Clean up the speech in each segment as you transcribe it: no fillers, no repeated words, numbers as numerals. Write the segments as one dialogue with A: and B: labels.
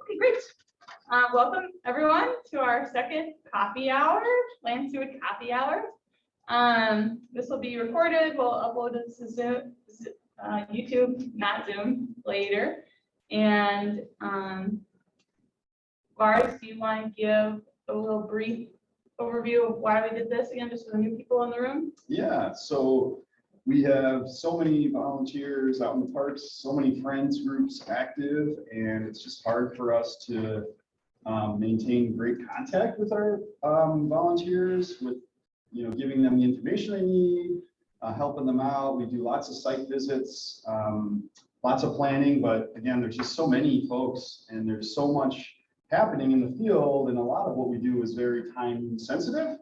A: Okay, great. Welcome everyone to our second coffee hour, Land Steward coffee hour. This will be recorded. We'll upload it to Zoom, YouTube, not Zoom, later. And Lars, do you want to give a little brief overview of why we did this again, just for the new people in the room?
B: Yeah, so we have so many volunteers out in the parks, so many friends groups active, and it's just hard for us to maintain great contact with our volunteers, with giving them the information they need, helping them out. We do lots of site visits, lots of planning, but again, there's just so many folks and there's so much happening in the field, and a lot of what we do is very time sensitive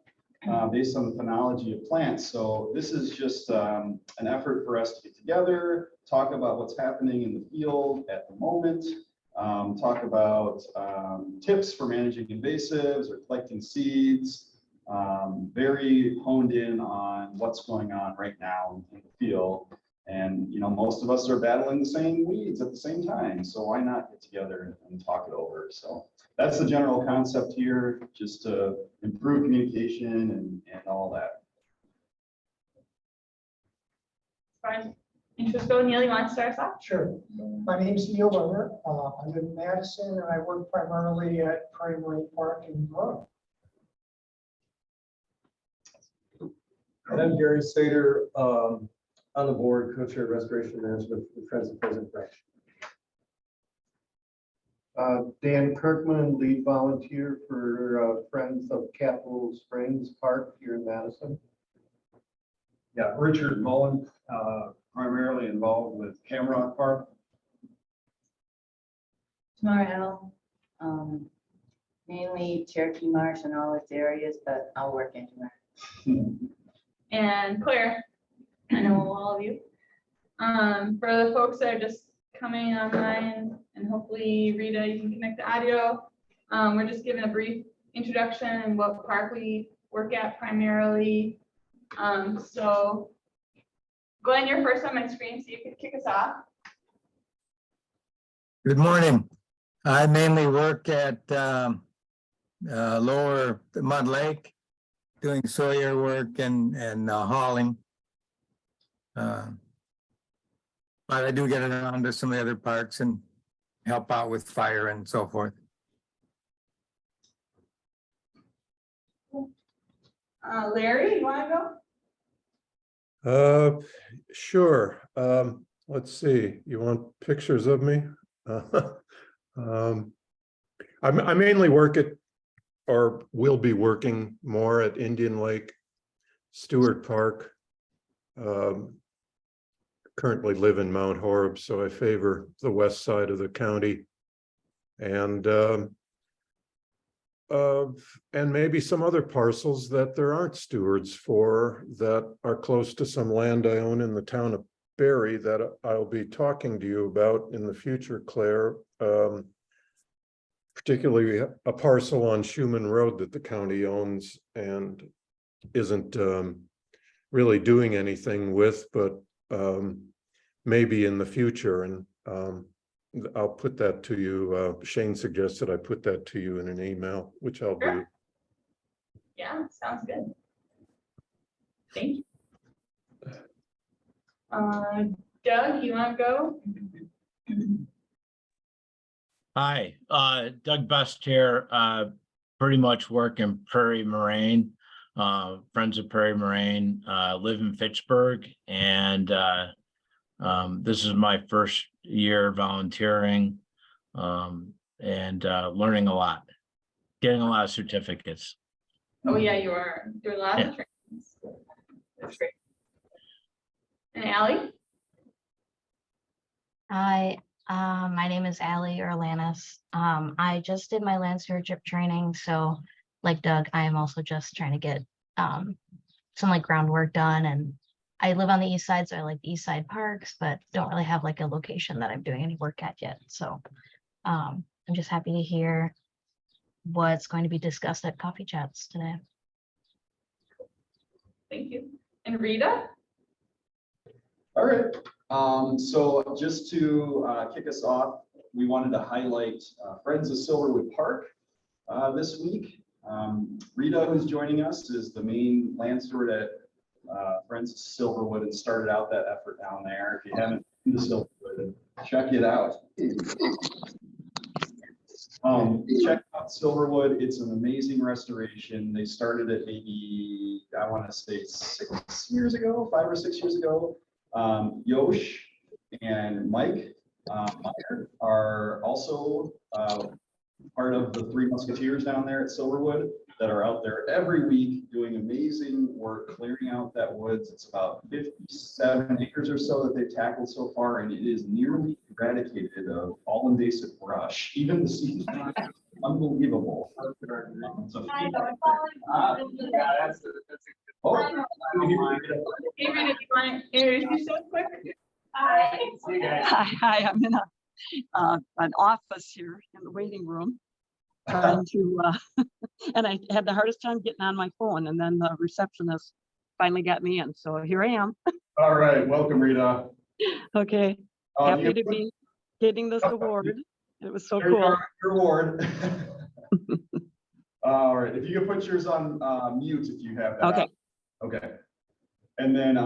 B: based on the phenology of plants. So this is just an effort for us to get together, talk about what's happening in the field at the moment, talk about tips for managing invasives or collecting seeds, very honed in on what's going on right now in the field. And most of us are battling the same weeds at the same time, so why not get together and talk it over? So that's the general concept here, just to improve communication and all that.
A: Fine. Interesting. Neil, you want to start us off?
C: Sure. My name is Neil Weber. I live in Madison, and I work primarily at Primary Park in Monroe.
D: And I'm Gary Sater, on the board, co-chair of Restoration Management for Friends of Pheasant Branch.
E: Dan Kirkman, lead volunteer for Friends of Capitol Springs Park here in Madison.
F: Yeah, Richard Mullen, primarily involved with Camrock Park.
G: Tomorrow, mainly Cherokee Marsh and all its areas, but I'll work anywhere.
A: And Claire, I know all of you. For the folks that are just coming online, and hopefully Rita, you can connect the audio. We're just giving a brief introduction and what park we work at primarily. So Glenn, you're first on my screen, so you can kick us off.
H: Good morning. I mainly work at Lower Mud Lake, doing Sawyer work and hauling. But I do get around to some of the other parks and help out with fire and so forth.
A: Larry, you want to go?
D: Sure. Let's see. You want pictures of me? I mainly work at, or will be working more at Indian Lake, Steward Park. Currently live in Mount Horeb, so I favor the west side of the county, and maybe some other parcels that there aren't stewards for that are close to some land I own in the town of Barry that I'll be talking to you about in the future, Claire. Particularly a parcel on Schumann Road that the county owns and isn't really doing anything with, but maybe in the future. And I'll put that to you. Shane suggested I put that to you in an email, which I'll do.
A: Yeah, sounds good. Thank you. Doug, you want to go?
I: Hi, Doug Best here. Pretty much work in Prairie Moraine, Friends of Prairie Moraine, live in Fitchburg, and this is my first year volunteering and learning a lot, getting a lot of certificates.
A: Oh yeah, you are doing lots of trainings. That's great. And Allie?
J: Hi, my name is Allie Orlanis. I just did my land stewardship training, so like Doug, I am also just trying to get some like groundwork done, and I live on the east side, so I like the east side parks, but don't really have like a location that I'm doing any work at yet. So I'm just happy to hear what's going to be discussed at coffee chats today.
A: Thank you. And Rita?
B: All right. So just to kick us off, we wanted to highlight Friends of Silverwood Park this week. Rita, who's joining us, is the main land steward at Friends of Silverwood and started out that effort down there. If you haven't been to Silverwood, check it out. Check out Silverwood. It's an amazing restoration. They started it maybe, I want to say 6 years ago, 5 or 6 years ago. Yosh and Meier are also part of the Three Musketeers down there at Silverwood that are out there every week doing amazing work, clearing out that woods. It's about 57 acres or so that they've tackled so far, and it is nearly eradicated of all invasive brush, even the seed. Unbelievable. So, oh.
A: Hey, Rita, do you want to introduce yourself quick?
K: Hi, I'm in an office here in the waiting room trying to, and I had the hardest time getting on my phone, and then the receptionist finally got me in. So here I am.
B: All right, welcome, Rita.
K: Okay, happy to be getting this award. It was so cool.
B: Your award. All right, if you can put yours on mute if you have that.
K: Okay.
B: Okay. And then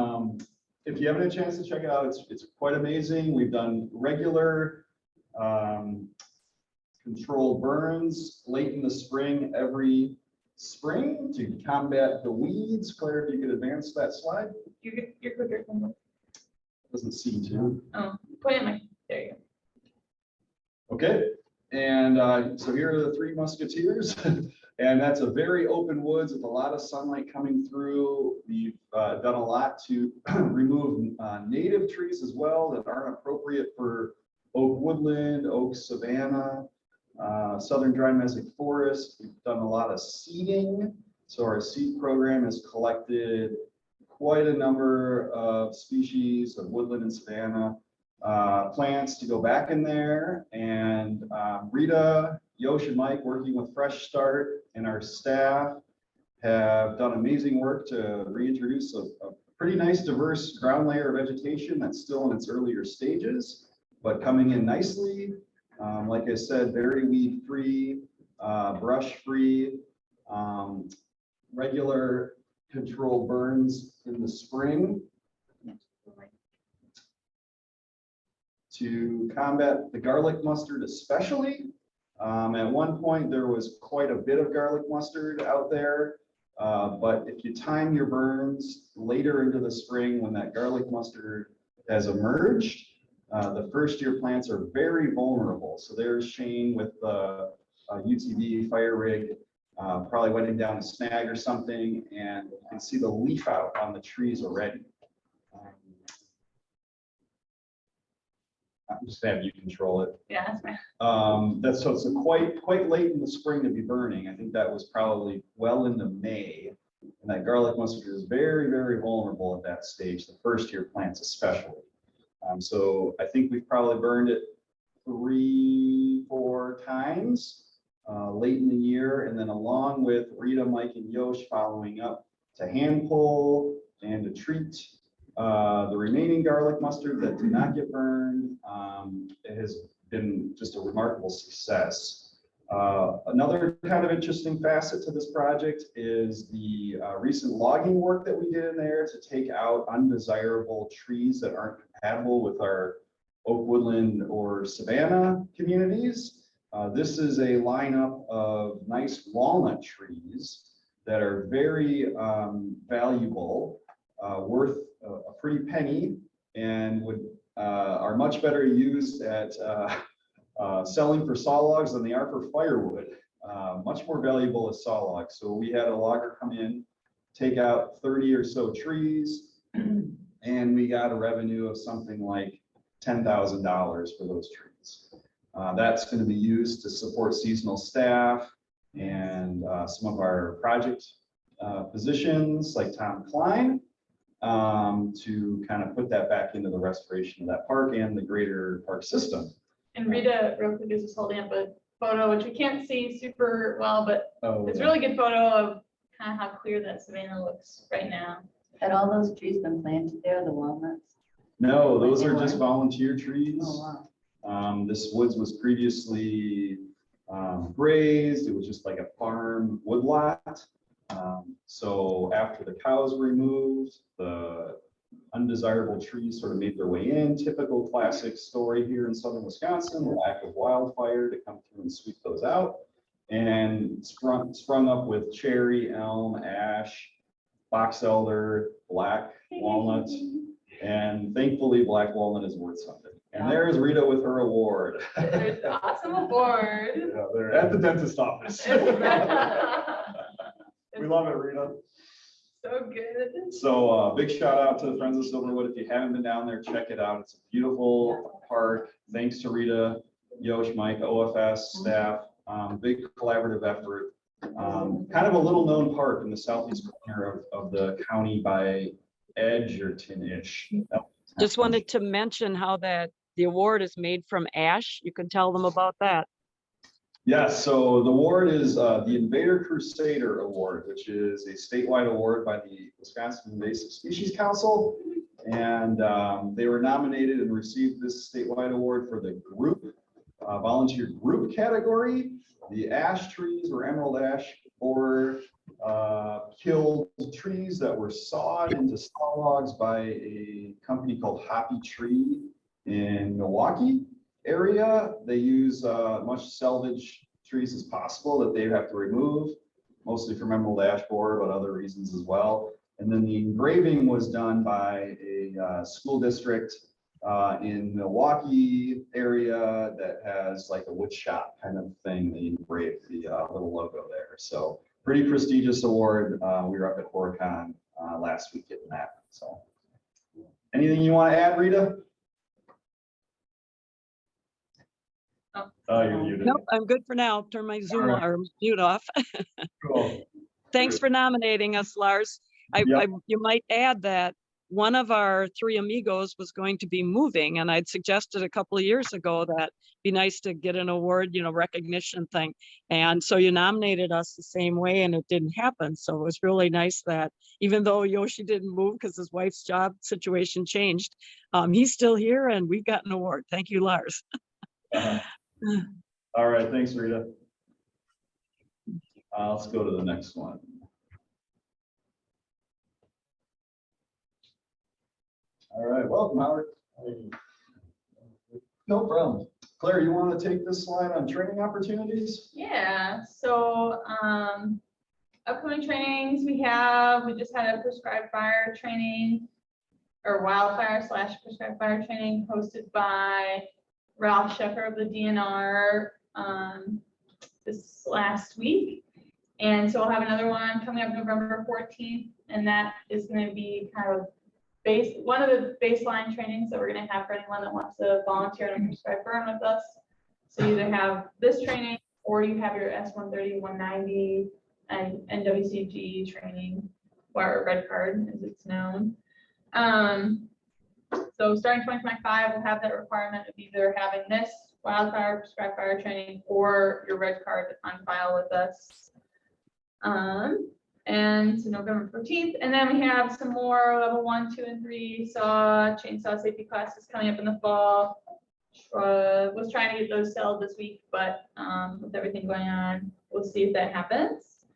B: if you haven't had a chance to check it out, it's quite amazing. We've done regular controlled burns late in the spring every spring to combat the weeds. Claire, if you could advance that slide.
A: You're quicker.
B: Doesn't seem to.
A: Oh, put it in my, there you go.
B: Okay, and so here are the Three Musketeers, and that's a very open woods with a lot of sunlight coming through. We've done a lot to remove native trees as well that aren't appropriate for oak woodland, oak savanna, southern dry mesic forest. We've done a lot of seeding, so our seed program has collected quite a number of species of woodland and savanna plants to go back in there. And Rita, Yosh, and Mike, working with Fresh Start and our staff, have done amazing work to reintroduce a pretty nice diverse ground layer of vegetation that's still in its earlier stages, but coming in nicely. Like I said, very weed free, brush free, regular controlled burns in the spring to combat the garlic mustard especially. At one point, there was quite a bit of garlic mustard out there, but if you time your burns later into the spring when that garlic mustard has emerged, the first year plants are very vulnerable. So there's Shane with the UTV fire rig, probably wetting down a snag or something, and you can see the leaf out on the trees already. I'm just gonna have you control it.
A: Yeah, that's fine.
B: That's so it's quite late in the spring to be burning. I think that was probably well into May, and that garlic mustard is very, very vulnerable at that stage, the first year plants especially. So I think we've probably burned it 3-4 times late in the year, and then along with Rita, Mike, and Yosh following up to hand pull and to treat the remaining garlic mustard that did not get burned. It has been just a remarkable success. Another kind of interesting facet to this project is the recent logging work that we did in there to take out undesirable trees that aren't compatible with our oak woodland or savanna communities. This is a lineup of nice walnut trees that are very valuable, worth a pretty penny, and are much better used at selling for saw logs than they are for firewood. Much more valuable as saw logs. So we had a logger come in, take out 30 or so trees, and we got a revenue of something like $10,000 for those trees. That's going to be used to support seasonal staff and some of our project positions like Tom Klein, to kind of put that back into the restoration of that park and the greater park system.
A: And Rita, real quick, is just holding up a photo, which we can't see super well, but it's a really good photo of kind of how clear that savanna looks right now.
G: Had all those trees been planted there, the walnuts?
B: No, those are just volunteer trees.
G: Oh, wow.
B: This woods was previously grazed. It was just like a farm woodlot. So after the cows were removed, the undesirable trees sort of made their way in. Typical classic story here in southern Wisconsin, lack of wildfire to come through and sweep those out. And sprung up with cherry, elm, ash, box elder, black walnut, and thankfully black walnut is worth something. And there's Rita with her award.
A: There's an awesome award.
B: Yeah, they're at the dentist office. We love it, Rita.
A: So good.
B: So big shout out to the Friends of Silverwood. If you haven't been down there, check it out. It's a beautiful park. Thanks to Rita, Yosh, Mike, OFS staff. Big collaborative effort. Kind of a little known park in the southeast corner of the county by Edgerton-ish.
K: Just wanted to mention how the award is made from ash. You can tell them about that.
B: Yes, so the award is the Invader Crusader Award, which is a statewide award by the Wisconsin Invasive Species Council. And they were nominated and received this statewide award for the group, volunteer group category. The ash trees were emerald ash or killed trees that were sawed into saw logs by a company called Hoppy Tree in Milwaukee area. They use much salvage trees as possible that they have to remove, mostly from emerald ash borer, but other reasons as well. And then the engraving was done by a school district in Milwaukee area that has like a wood shop kind of thing. They engraved the little logo there. So pretty prestigious award. We were up at Horicon last week getting that. So anything you want to add, Rita? Oh, you're muted.
K: Nope, I'm good for now. Turn my Zoom
B: All right.
K: or mute off.
B: Cool.
K: Thanks for nominating us, Lars. You might add that one of our three amigos was going to be moving, and I'd suggested a couple of years ago that it'd be nice to get an award, recognition thing. And so you nominated us the same way, and it didn't happen. So it was really nice that even though Yoshi didn't move because his wife's job situation changed, he's still here, and we've got an award. Thank you, Lars.
B: All right, thanks, Rita. Let's go to the next one. All right, welcome, Howard. No problem. Claire, you want to take this slide on training opportunities?
A: Yeah, so upcoming trainings we just had a prescribed fire training or wildfire / prescribed fire training hosted by Ralph Shecker of the DNR this last week. And so we'll have another one coming up November 14th, and that is going to be kind of one of the baseline trainings that we're going to have for anyone that wants to volunteer in a prescribed burn with us. So you either have this training or you have your S-130, 190, and NWCG training, or red card as it's known. So starting 2025, we'll have that requirement of either having this wildfire prescribed fire training or your red card on file with us. And so November 14th, and then we have some more level 1, 2, and 3 chainsaw safety classes coming up in the fall. Was trying to get those settled this week, but with everything going on, we'll see if that happens.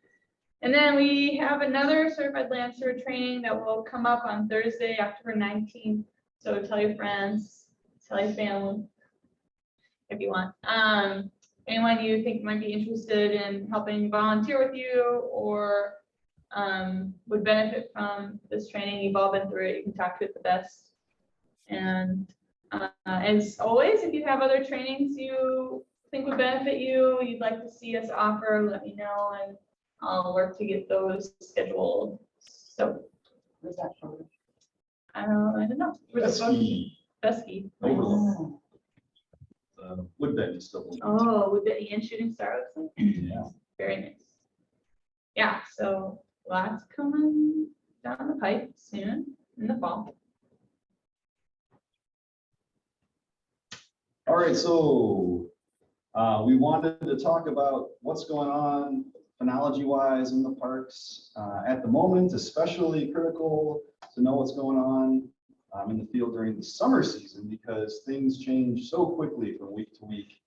A: And then we have another certified land steward training that will come up on Thursday, October 19th. So tell your friends, tell your family if you want. Anyone you think might be interested in helping volunteer with you or would benefit from this training. You've all been through it. You can talk to it the best. And as always, if you have other trainings you think would benefit you, you'd like to see us offer, let me know, and I'll work to get those scheduled. So,
G: Where's that from?
A: I don't know. Besky.
B: Oh. Woodbend is still.
A: Oh, with the Ian Shooting Star looks like.
B: Yeah.
A: Very nice. Yeah, so lots coming down the pipe soon in the fall.
B: All right, so we wanted to talk about what's going on phenology wise in the parks at the moment, especially critical to know what's going on in the field during the summer season because things change so quickly from week to week.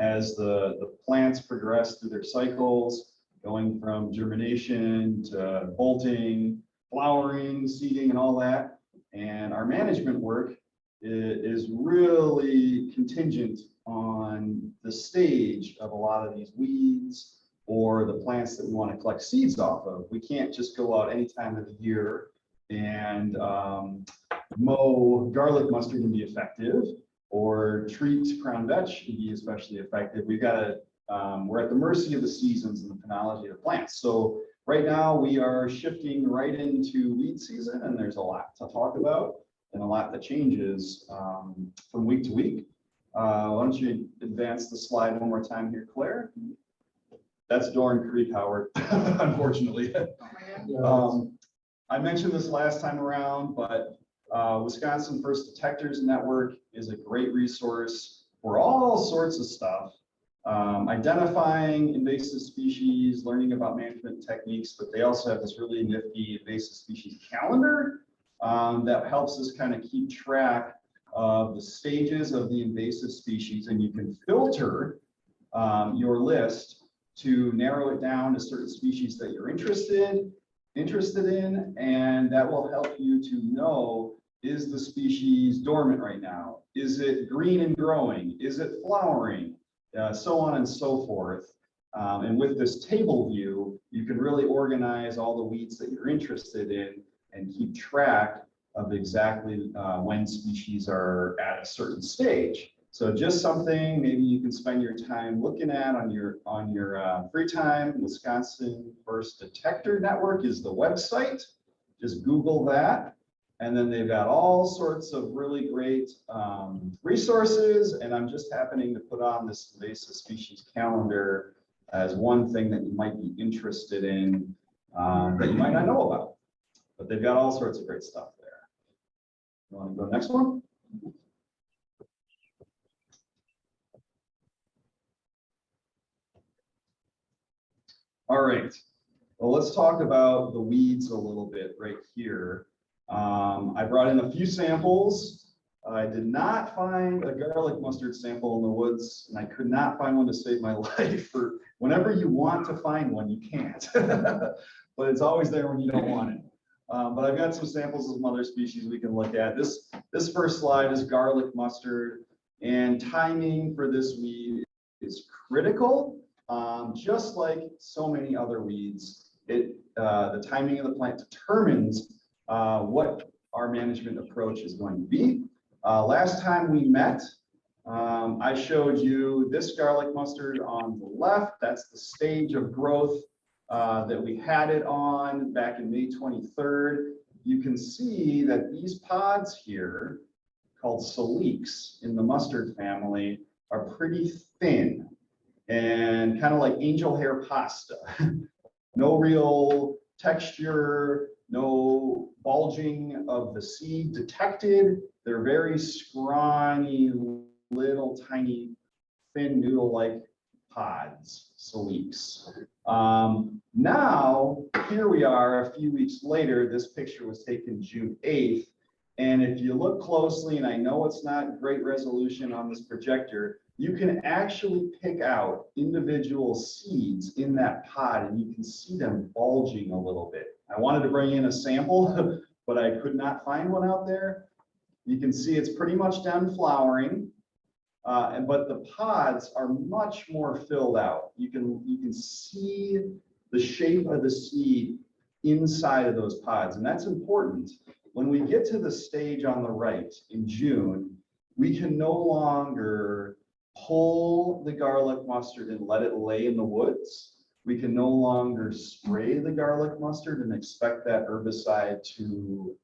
B: As the plants progress through their cycles, going from germination to bolting, flowering, seeding, and all that. And our management work is really contingent on the stage of a lot of these weeds or the plants that we want to collect seeds off of. We can't just go out any time of the year and mow garlic mustard can be effective, or treat crown vetch can be especially effective. We've got to, we're at the mercy of the seasons and the phenology of the plants. So right now we are shifting right into weed season, and there's a lot to talk about and a lot that changes from week to week. Why don't you advance the slide one more time here, Claire? That's Dorn Creek, Howard, unfortunately. I mentioned this last time around, but Wisconsin First Detectors Network is a great resource for all sorts of stuff. Identifying invasive species, learning about management techniques, but they also have this really nifty invasive species calendar that helps us kind of keep track of the stages of the invasive species, and you can filter your list to narrow it down to certain species that you're interested in, and that will help you to know, is the species dormant right now? Is it green and growing? Is it flowering? So on and so forth. And with this table view, you can really organize all the weeds that you're interested in and keep track of exactly when species are at a certain stage. So just something maybe you can spend your time looking at on your free time. Wisconsin First Detector Network is the website. Just Google that. And then they've got all sorts of really great resources. And I'm just happening to put on this invasive species calendar as one thing that you might be interested in that you might not know about. But they've got all sorts of great stuff there. You want to go next one? All right. Well, let's talk about the weeds a little bit right here. I brought in a few samples. I did not find a garlic mustard sample in the woods, and I could not find one to save my life. For whenever you want to find one, you can't. But it's always there when you don't want it. But I've got some samples of some other species we can look at. This first slide is garlic mustard, and timing for this weed is critical. Just like so many other weeds, the timing of the plant determines what our management approach is going to be. Last time we met, I showed you this garlic mustard on the left. That's the stage of growth that we had it on back in May 23rd. You can see that these pods here, called saliques in the mustard family, are pretty thin and kind of like angel hair pasta. No real texture, no bulging of the seed detected. They're very scrawny, little tiny, thin noodle-like pods, saliques. Now, here we are a few weeks later. This picture was taken June 8th. And if you look closely, and I know it's not great resolution on this projector, you can actually pick out individual seeds in that pod, and you can see them bulging a little bit. I wanted to bring in a sample, but I could not find one out there. You can see it's pretty much done flowering, but the pods are much more filled out. You can see the shape of the seed inside of those pods, and that's important. When we get to the stage on the right in June, we can no longer pull the garlic mustard and let it lay in the woods. We can no longer spray the garlic mustard and expect that herbicide to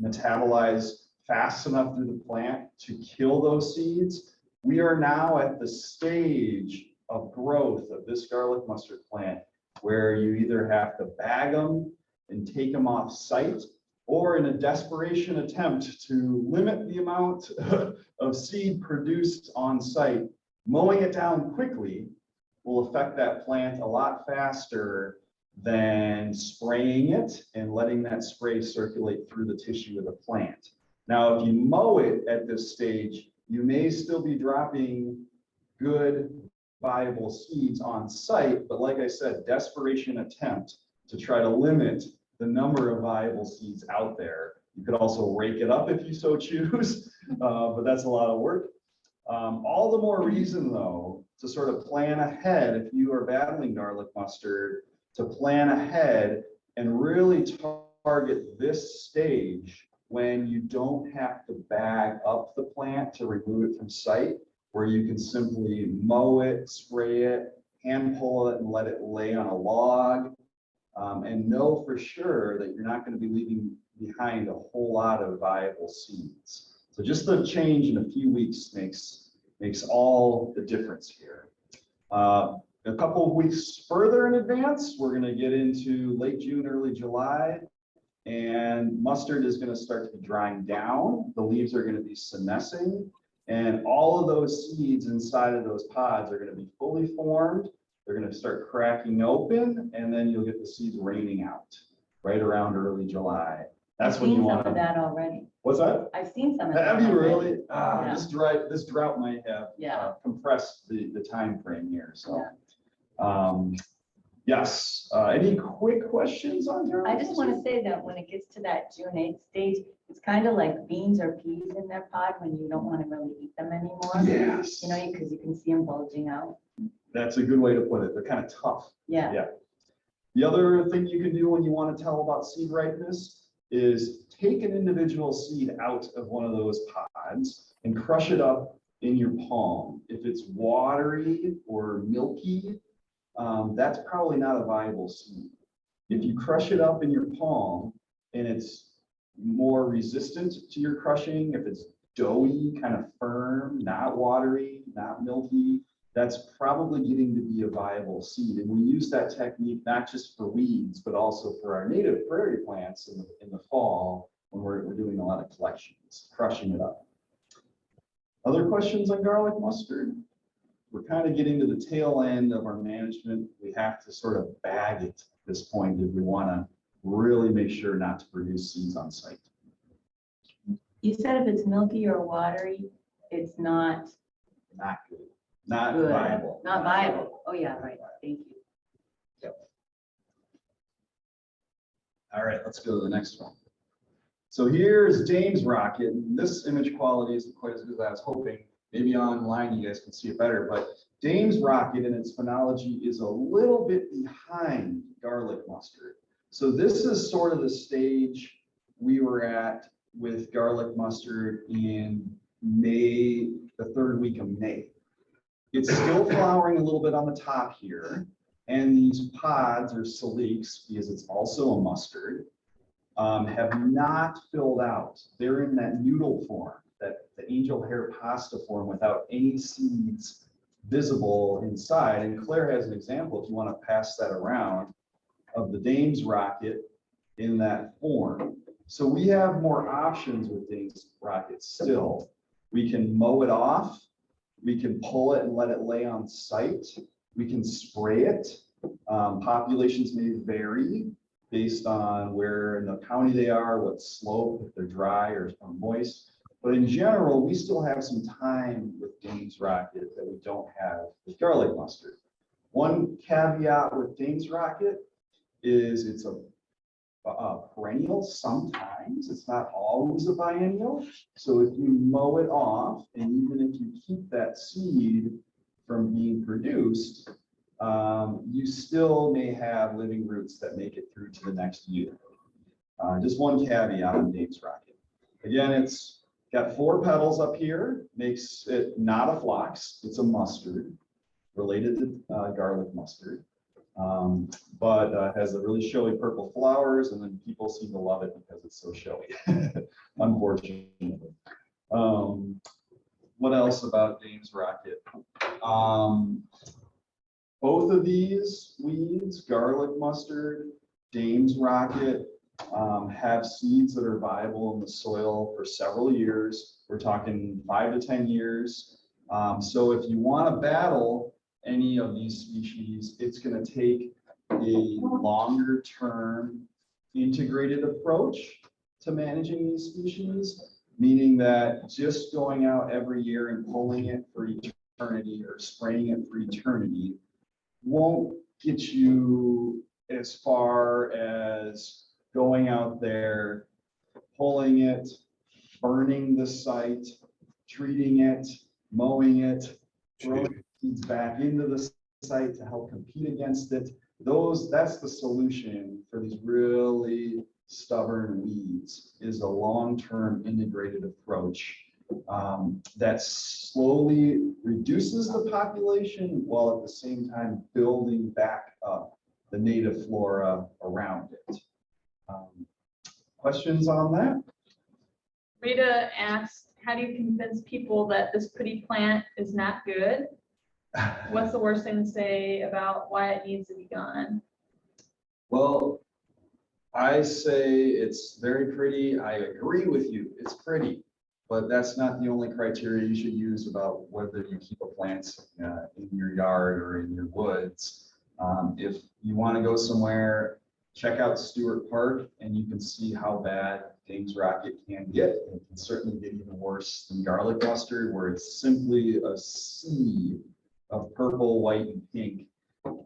B: metabolize fast enough through the plant to kill those seeds. We are now at the stage of growth of this garlic mustard plant where you either have to bag them and take them off site, or in a desperation attempt to limit the amount of seed produced on site, mowing it down quickly will affect that plant a lot faster then spraying it and letting that spray circulate through the tissue of the plant. Now, if you mow it at this stage, you may still be dropping good viable seeds on site, but like I said, desperation attempt to try to limit the number of viable seeds out there. You could also rake it up if you so choose, but that's a lot of work. All the more reason though, to sort of plan ahead if you are battling garlic mustard, to plan ahead and really target this stage when you don't have to bag up the plant to remove it from site, where you can simply mow it, spray it, hand pull it and let it lay on a log, and know for sure that you're not going to be leaving behind a whole lot of viable seeds. So just the change in a few weeks makes all the difference here. A couple of weeks further in advance, we're going to get into late June, early July, and mustard is going to start to be drying down. The leaves are going to be senescing, and all of those seeds inside of those pods are going to be fully formed. They're going to start cracking open, and then you'll get the seeds raining out right around early July. That's when you want
G: I've seen some of that already.
B: What's that?
G: I've seen some of that.
B: Have you
G: already.
B: really?
G: Yeah.
B: This drought might have
G: Yeah.
B: compressed the time frame here. So,
G: Yeah.
B: yes. Any quick questions on here?
G: I just want to say that when it gets to that June 8th stage, it's kind of like beans or peas in their pod when you don't want to really eat them anymore.
B: Yes.
G: You know, because you can see them bulging out.
B: That's a good way to put it. They're kind of tough.
G: Yeah.
B: Yeah. The other thing you can do when you want to tell about seed ripeness is take an individual seed out of one of those pods and crush it up in your palm. If it's watery or milky, that's probably not a viable seed. If you crush it up in your palm and it's more resistant to your crushing, if it's doughy, kind of firm, not watery, not milky, that's probably getting to be a viable seed. And we use that technique not just for weeds, but also for our native prairie plants in the fall when we're doing a lot of collections, crushing it up. Other questions on garlic mustard? We're kind of getting to the tail end of our management. We have to sort of bag it at this point if we want to really make sure not to produce seeds on site.
G: You said if it's milky or watery, it's not
B: Not good. Not
G: good.
B: viable.
G: Not viable. Oh, yeah, right. Thank you.
B: Yep. All right, let's go to the next one. So here's Dane's rocket. This image quality isn't quite as good as I was hoping. Maybe online you guys can see it better, but Dane's rocket in its phenology is a little bit behind garlic mustard. So this is sort of the stage we were at with garlic mustard in May, the third week of May. It's still flowering a little bit on the top here, and these pods or saliques, because it's also a mustard, have not filled out. They're in that noodle form, that the angel hair pasta form without any seeds visible inside. And Claire has an example, if you want to pass that around, of the Dane's rocket in that form. So we have more options with Dane's rocket still. We can mow it off. We can pull it and let it lay on site. We can spray it. Populations may vary based on where in the county they are, what slope, if they're dry or moist. But in general, we still have some time with Dane's rocket that we don't have with garlic mustard. One caveat with Dane's rocket is it's a perennial sometimes. It's not always a biennial. So if you mow it off, and even if you keep that seed from being produced, you still may have living roots that make it through to the next year. Just one caveat on Dane's rocket. Again, it's got 4 petals up here, makes it not a phlox, it's a mustard, related to garlic mustard. But has the really showy purple flowers, and then people seem to love it because it's so showy, unfortunately. What else about Dane's rocket? Both of these weeds, garlic mustard, Dane's rocket, have seeds that are viable in the soil for several years. We're talking 5 to 10 years. So if you want to battle any of these species, it's going to take a longer term integrated approach to managing these species, meaning that just going out every year and pulling it for eternity or spraying it for eternity won't get you as far as going out there, pulling it, burning the site, treating it, mowing it, throwing seeds back into the site to help compete against it. That's the solution for these really stubborn weeds, is a long-term integrated approach that slowly reduces the population while at the same time building back up the native flora around it. Questions on that?
A: Rita asked, how do you convince people that this pretty plant is not good? What's the worst thing to say about why it needs to be gone?
B: Well, I say it's very pretty. I agree with you. It's pretty, but that's not the only criteria you should use about whether you keep a plant in your yard or in your woods. If you want to go somewhere, check out Steward Park and you can see how bad Dane's Rocket can get. It can certainly get even worse than garlic mustard, where it's simply a sea of purple, white, and pink.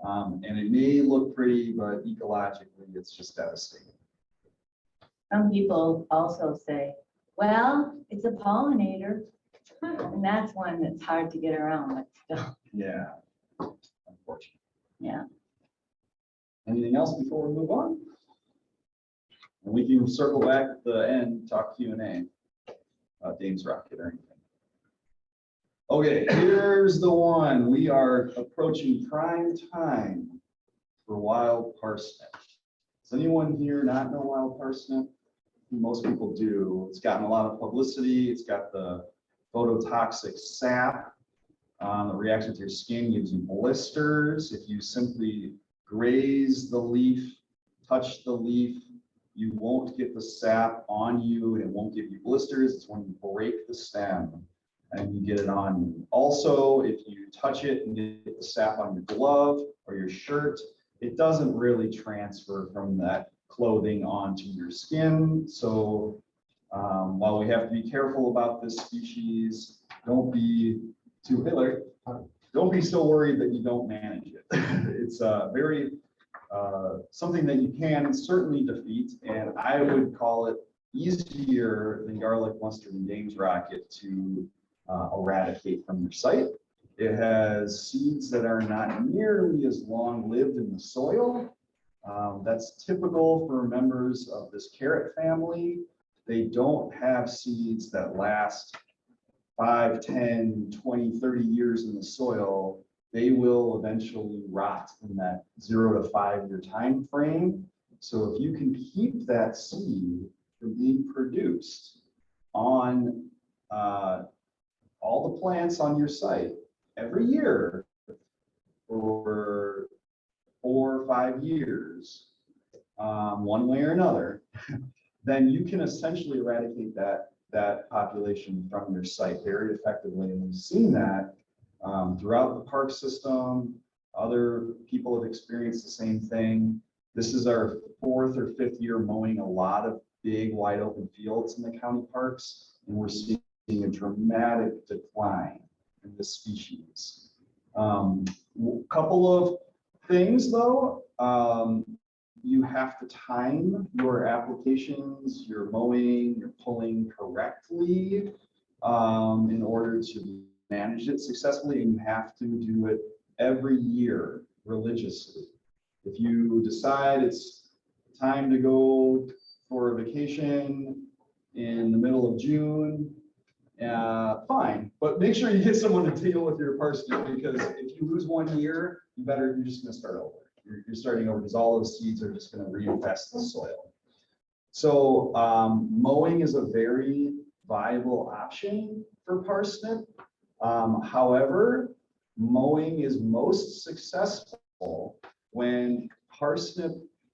B: And it may look pretty, but ecologically, it's just devastating.
G: Some people also say, well, it's a pollinator. And that's one that's hard to get around, but still,
B: Yeah, unfortunately.
G: yeah.
B: Anything else before we move on? And we can circle back at the end, talk Q&A, Dane's Rocket or anything. Okay, here's the one. We are approaching prime time for wild parsnip. Does anyone here not know wild parsnip? Most people do. It's gotten a lot of publicity. It's got the phototoxic sap that reacts with your skin, gives you blisters. If you simply graze the leaf, touch the leaf, you won't get the sap on you and it won't give you blisters. It's when you break the stem and you get it on you. Also, if you touch it and get the sap on your glove or your shirt, it doesn't really transfer from that clothing onto your skin. So while we have to be careful about this species, don't be too Hitler. Don't be so worried that you don't manage it. It's very something that you can certainly defeat, and I would call it easier than garlic mustard and Dane's Rocket to eradicate from your site. It has seeds that are not nearly as long-lived in the soil. That's typical for members of this carrot family. They don't have seeds that last 5, 10, 20, 30 years in the soil. They will eventually rot in that 0 to 5 year time frame. So if you can keep that seed from being produced on all the plants on your site every year for 4 or 5 years, one way or another, then you can essentially eradicate that population from your site very effectively. And we've seen that throughout the park system. Other people have experienced the same thing. This is our 4th or 5th year mowing a lot of big wide open fields in the county parks, and we're seeing a dramatic decline in this species. Couple of things though, you have to time your applications, your mowing, your pulling correctly in order to manage it successfully, and you have to do it every year religiously. If you decide it's time to go for a vacation in the middle of June, fine, but make sure you get someone to deal with your parsnip, because if you lose 1 year, you're just going to start over. You're starting over because all those seeds are just going to reinfest the soil. So mowing is a very viable option for parsnip. However, mowing is most successful when parsnip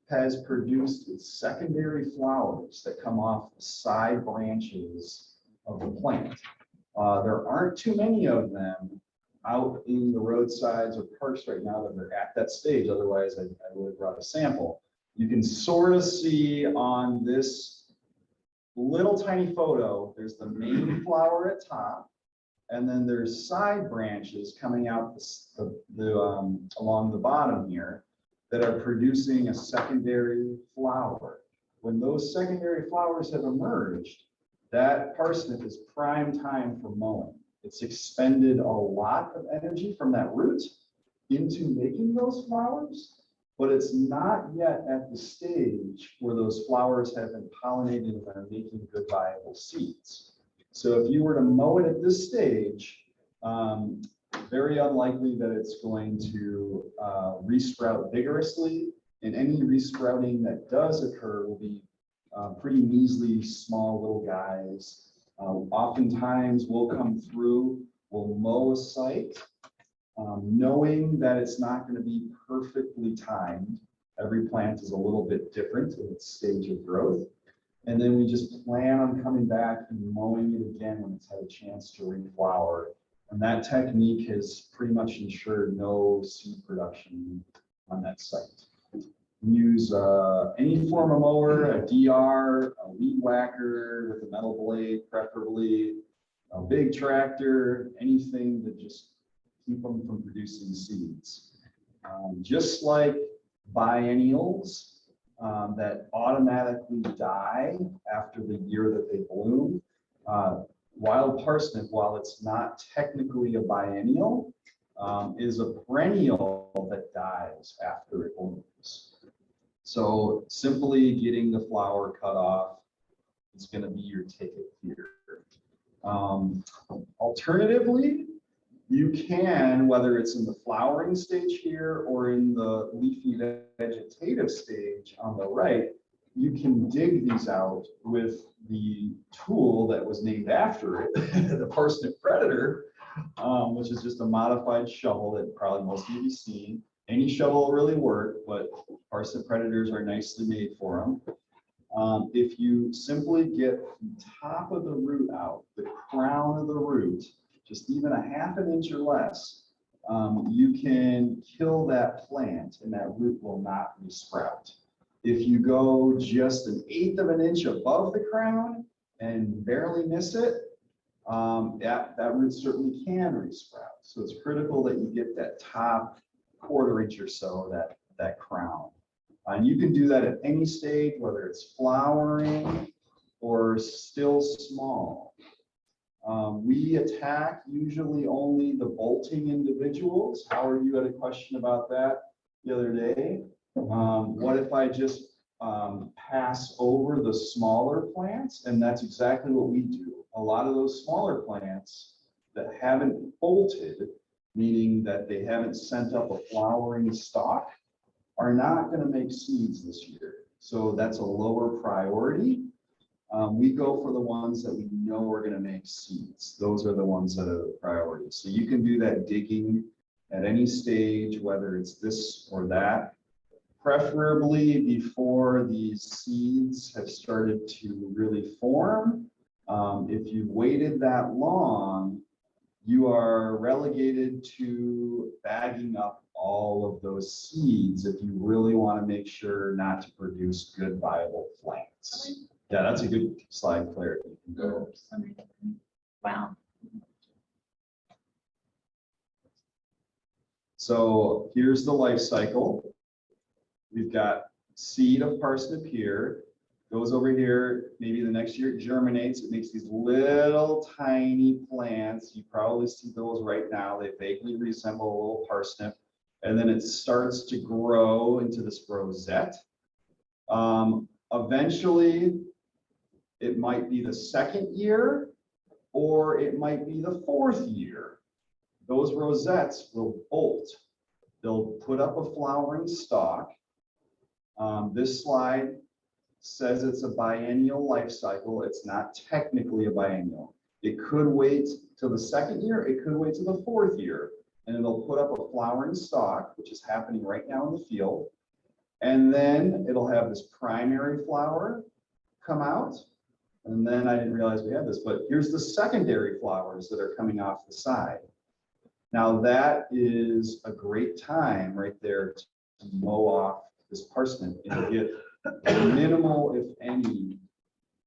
B: has produced its secondary flowers that come off the side branches of the plant. There aren't too many of them out in the roadsides or parks right now that they're at that stage. Otherwise, I would have brought a sample. You can sort of see on this little tiny photo, there's the main flower at top, and then there's side branches coming out along the bottom here that are producing a secondary flower. When those secondary flowers have emerged, that parsnip is prime time for mowing. It's expended a lot of energy from that root into making those flowers, but it's not yet at the stage where those flowers have been pollinated and are making good viable seeds. So if you were to mow it at this stage, very unlikely that it's going to resprout vigorously, and any resprouting that does occur will be pretty measly, small little guys. Oftentimes we'll come through, we'll mow a site, knowing that it's not going to be perfectly timed. Every plant is a little bit different in its stage of growth. And then we just plan on coming back and mowing it again when it's had a chance to reflower. And that technique has pretty much ensured no seed production on that site. Use any form of mower, a DR, a weed whacker with a metal blade, preferably a big tractor, anything to just keep them from producing seeds. Just like biennials that automatically die after the year that they bloom, wild parsnip, while it's not technically a biennial, is a perennial that dies after it blooms. So simply getting the flower cut off is going to be your ticket here. Alternatively, you can, whether it's in the flowering stage here or in the leafy vegetative stage on the right, you can dig these out with the tool that was named after it, the Parsnip Predator, which is just a modified shovel that probably most of you have seen. Any shovel will really work, but Parsnip Predators are nicely made for them. If you simply get the top of the root out, the crown of the root, just even a ½ inch or less, you can kill that plant and that root will not resprout. If you go just an 1/8 inch above the crown and barely miss it, that root certainly can resprout. So it's critical that you get that top 1/4 inch or so, that crown. And you can do that at any stage, whether it's flowering or still small. We attack usually only the bolting individuals. Howard, you had a question about that the other day. What if I just pass over the smaller plants? And that's exactly what we do. A lot of those smaller plants that haven't bolted, meaning that they haven't sent up a flowering stalk, are not going to make seeds this year. So that's a lower priority. We go for the ones that we know are going to make seeds. Those are the ones that are the priority. So you can do that digging at any stage, whether it's this or that, preferably before these seeds have started to really form. If you waited that long, you are relegated to bagging up all of those seeds if you really want to make sure not to produce good viable plants. Yeah, that's a good slide, Claire. You can go.
A: Wow.
B: So here's the life cycle. We've got seed of parsnip here, goes over here, maybe the next year it germinates, it makes these little tiny plants. You probably see those right now. They vaguely resemble a little parsnip. And then it starts to grow into this rosette. Eventually, it might be the 2nd year, or it might be the 4th year. Those rosettes will bolt. They'll put up a flowering stalk. This slide says it's a biennial life cycle. It's not technically a biennial. It could wait till the 2nd year. It could wait till the 4th year. And it'll put up a flowering stalk, which is happening right now in the field. And then it'll have this primary flower come out. And then I didn't realize we had this, but here's the secondary flowers that are coming off the side. Now that is a great time right there to mow off this parsnip and get minimal, if any,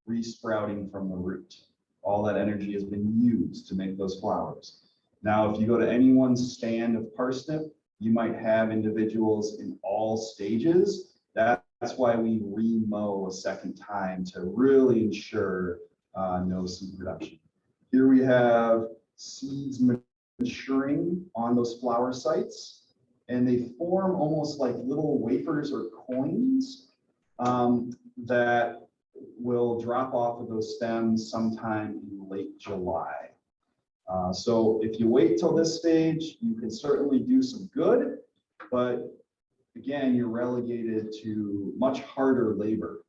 B: resprouting from the root. All that energy has been used to make those flowers. Now, if you go to anyone's stand of parsnip, you might have individuals in all stages. That's why we re-mow a second time to really ensure no seed production. Here we have seeds maturing on those flower sites, and they form almost like little wafers or coins that will drop off of those stems sometime in late July. So if you wait till this stage, you can certainly do some good, but again, you're relegated to much harder labor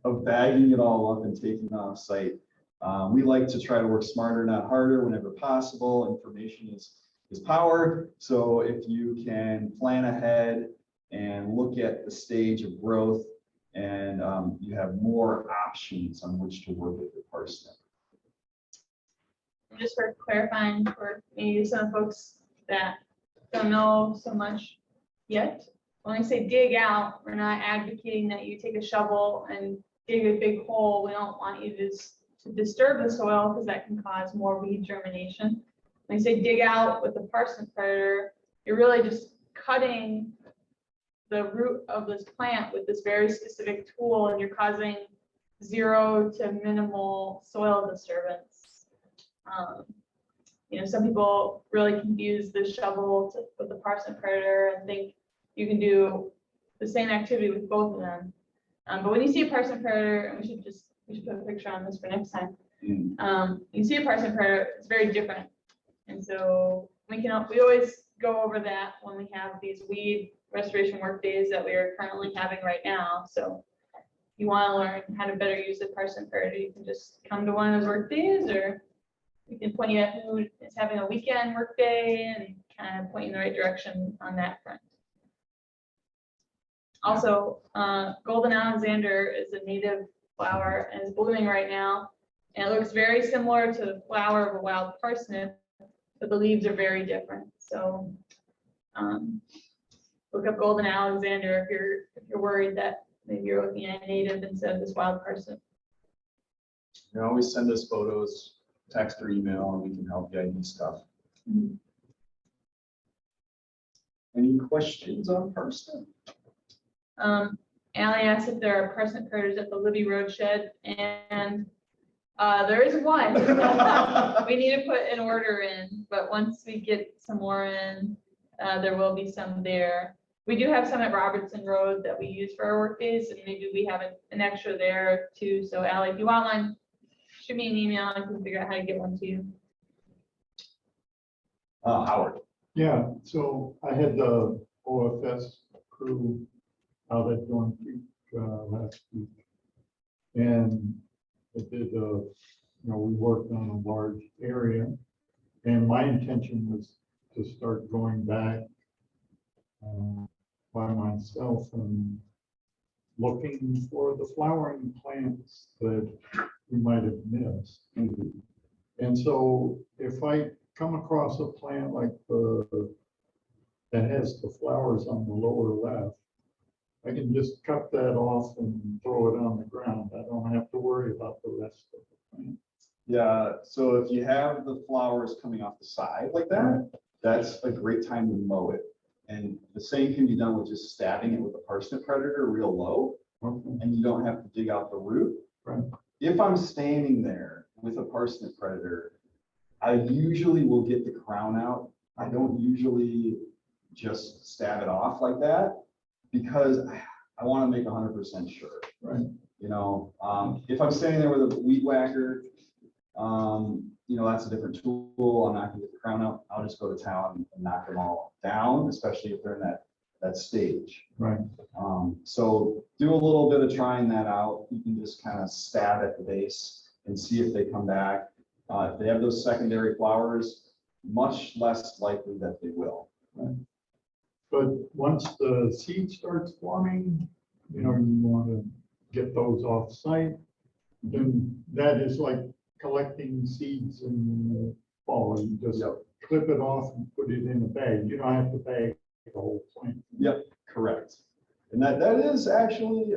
B: of bagging it all up and taking off site. We like to try to work smarter, not harder, whenever possible. Information is power. So if you can plan ahead and look at the stage of growth, and you have more options on which to work with the parsnip.
A: Just for clarifying for maybe some folks that don't know so much yet, when we say dig out, we're not advocating that you take a shovel and dig a big hole. We don't want you to disturb the soil because that can cause more weed germination. When we say dig out with the parsnip predator, you're really just cutting the root of this plant with this very specific tool, and you're causing 0 to minimal soil disturbance. You know, some people really confuse the shovel with the parsnip predator and think you can do the same activity with both of them. But when you see a parsnip predator, and we should put a picture on this for next time. You see a parsnip predator, it's very different. And so we always go over that when we have these weed restoration work days that we are currently having right now. So if you want to learn how to better use the parsnip predator, you can just come to one of those work days, or we can point you at who is having a weekend work day and kind of point you in the right direction on that front. Also, Golden Alexander is a native flower and is blooming right now. And it looks very similar to the flower of a wild parsnip, but the leaves are very different. So look up Golden Alexander if you're worried that maybe you're looking at a native instead of this wild parsnip.
B: You can always send us photos, text or email, and we can help you ID stuff.
A: Mm-hmm.
B: Any questions on parsnip?
A: Allie asked if there are parsnip predators at the Libby Road shed, and there is one. We need to put an order in, but once we get some more in, there will be some there. We do have some at Robertson Road that we use for our work days, and maybe we have an extra there too. So Allie, if you want one, shoot me an email. I can figure out how to get one to you.
B: Howard.
L: Yeah, so I had the OFS crew out at Dorn Creek last week. And it did, we worked on a large area. And my intention was to start going back by myself and looking for the flowering plants that we might have missed.
B: Mm-hmm.
L: And so if I come across a plant like that has the flowers on the lower left, I can just cut that off and throw it on the ground. I don't have to worry about the rest of the plant.
B: Yeah, so if you have the flowers coming off the side like that, that's a great time to mow it. And the same can be done with just stabbing it with a parsnip predator real low, and you don't have to dig out the root.
L: Right.
B: If I'm standing there with a parsnip predator, I usually will get the crown out. I don't usually just stab it off like that because I want to make 100% sure.
L: Right.
B: You know, if I'm standing there with a weed whacker, that's a different tool. I'm not going to get the crown out. I'll just go to town and knock them all down, especially if they're in that stage.
L: Right.
B: So do a little bit of trying that out. You can just kind of stab at the base and see if they come back. If they have those secondary flowers, much less likely that they will.
L: Right. But once the seed starts forming, you want to get those off site. Then that is like collecting seeds in the fall. You just clip it off and put it in a bag. You don't have to bag the whole plant.
B: Yep, correct. And that is actually,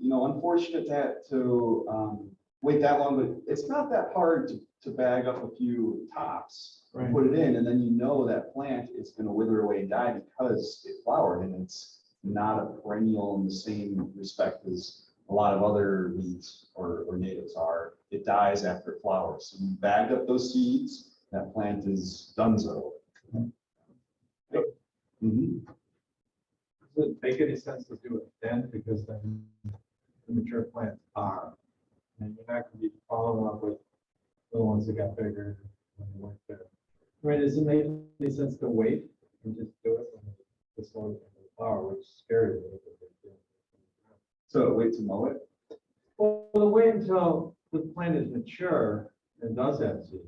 B: unfortunate to wait that long, but it's not that hard to bag up a few tops, and put it in, and then that plant is gonna wither away and die because it flowered, and it's not a perennial in the same respect as a lot of other weeds or natives are. It dies after it flowers. So you bagged up those seeds, that plant is donezo. Mhm.
F: Does it make any sense to do it then? Because then the mature plants are. And you're not gonna be following up with the ones that got bigger when they weren't there. Right, does it make any sense to wait and just do it when this one flower, which is scary.
B: So wait to mow it?
F: Well, wait until the plant is mature and does have seeds.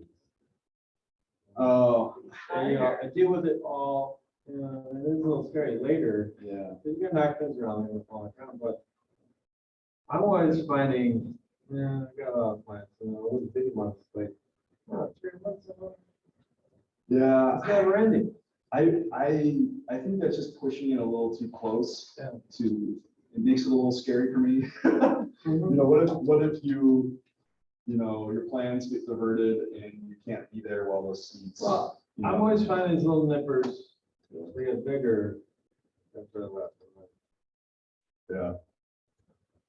B: Oh,
F: And, I deal with it all, it is a little scary later.
B: yeah.
F: You can knock things around and fall down, but I'm always finding, I got a lot of plants, with the big ones, like, 3 months ago.
B: Yeah.
F: It's never ending.
B: I think that's just pushing it a little too close
F: Yeah.
B: it makes it a little scary for me. What if your plans get diverted and you can't be there while those seeds.
F: Well, I'm always finding these little nippers, they get bigger after the left.
B: Yeah.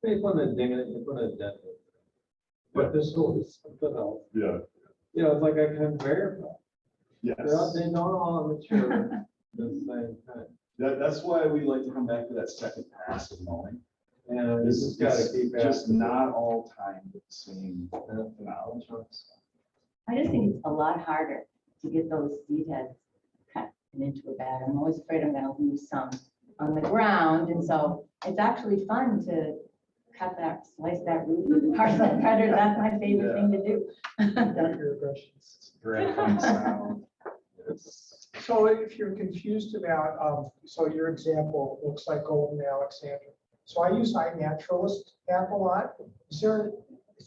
F: They put a ding in it, you put a dent in it. But this one is something else.
B: Yeah.
F: It's like I can verify.
B: Yes.
F: They don't all mature at the same time.
B: That's why we like to come back to that second pass of mowing.
F: And
B: This
F: this
B: is
F: has got to keep
B: just
F: asking.
B: not all time with the same knowledge.
G: I just think it's a lot harder to get those seed heads cut and into a bag. I'm always afraid I'm gonna lose some on the ground, and so it's actually fun to slice that root with parsnip cutter. That's my favorite thing to do.
C: Got your questions.
B: Gratifying sound.
C: So if you're confused about, so your example looks like Golden Alexander. So I use iNaturalist app a lot. Is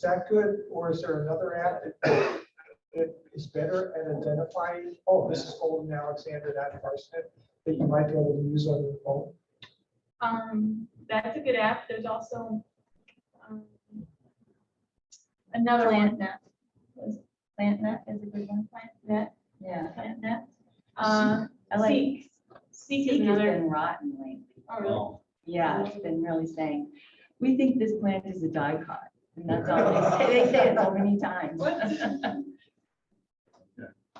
C: that good, or is there another app that is better at identifying, oh, this is Golden Alexander, that parsnip, that you might be able to use on your phone?
A: That's a good app. There's also another
J: Plant
A: one. PlantNet is a good one. PlantNet.
G: Yeah.
A: PlantNet.
G: I like
A: Seek. Seek is
G: Seek has
A: another.
G: been rotten lately.
A: Oh, really?
G: Yeah, it's been really saying, we think this plant is a dicot. And that's all they say. They say it so many times.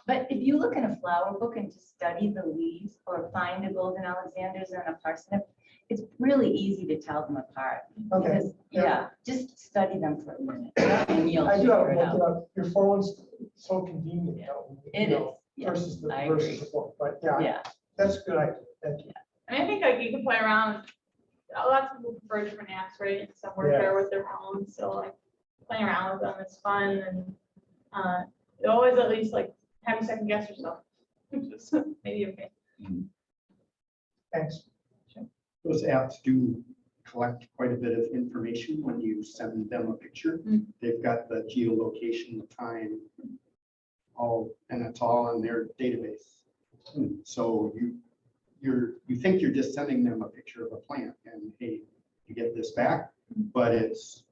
G: But if you look in a flower book and just study the leaves or find a Golden Alexander's or a parsnip, it's really easy to tell them apart.
C: Okay.
G: Because, yeah, just study them for a minute and you'll
C: I do have
G: figure
C: to
G: it
C: look it
G: out.
C: up. Your phone's so convenient now.
G: It is. Yeah,
C: Versus the
G: I
C: versus
G: agree.
C: the phone, but yeah,
G: Yeah.
C: that's a good idea. Thank you.
A: And I think like you can play around. Lots of people prefer different apps, right? And some work better with their phones. So like playing around with them is fun, and you always at least like have a second guess yourself. Just maybe okay.
C: Thanks.
M: Those apps do collect quite a bit of information when you send them a picture.
A: Mm.
M: They've got the geolocation, the time, and it's all in their database. So you think you're just sending them a picture of a plant and hey, you get this back, but it's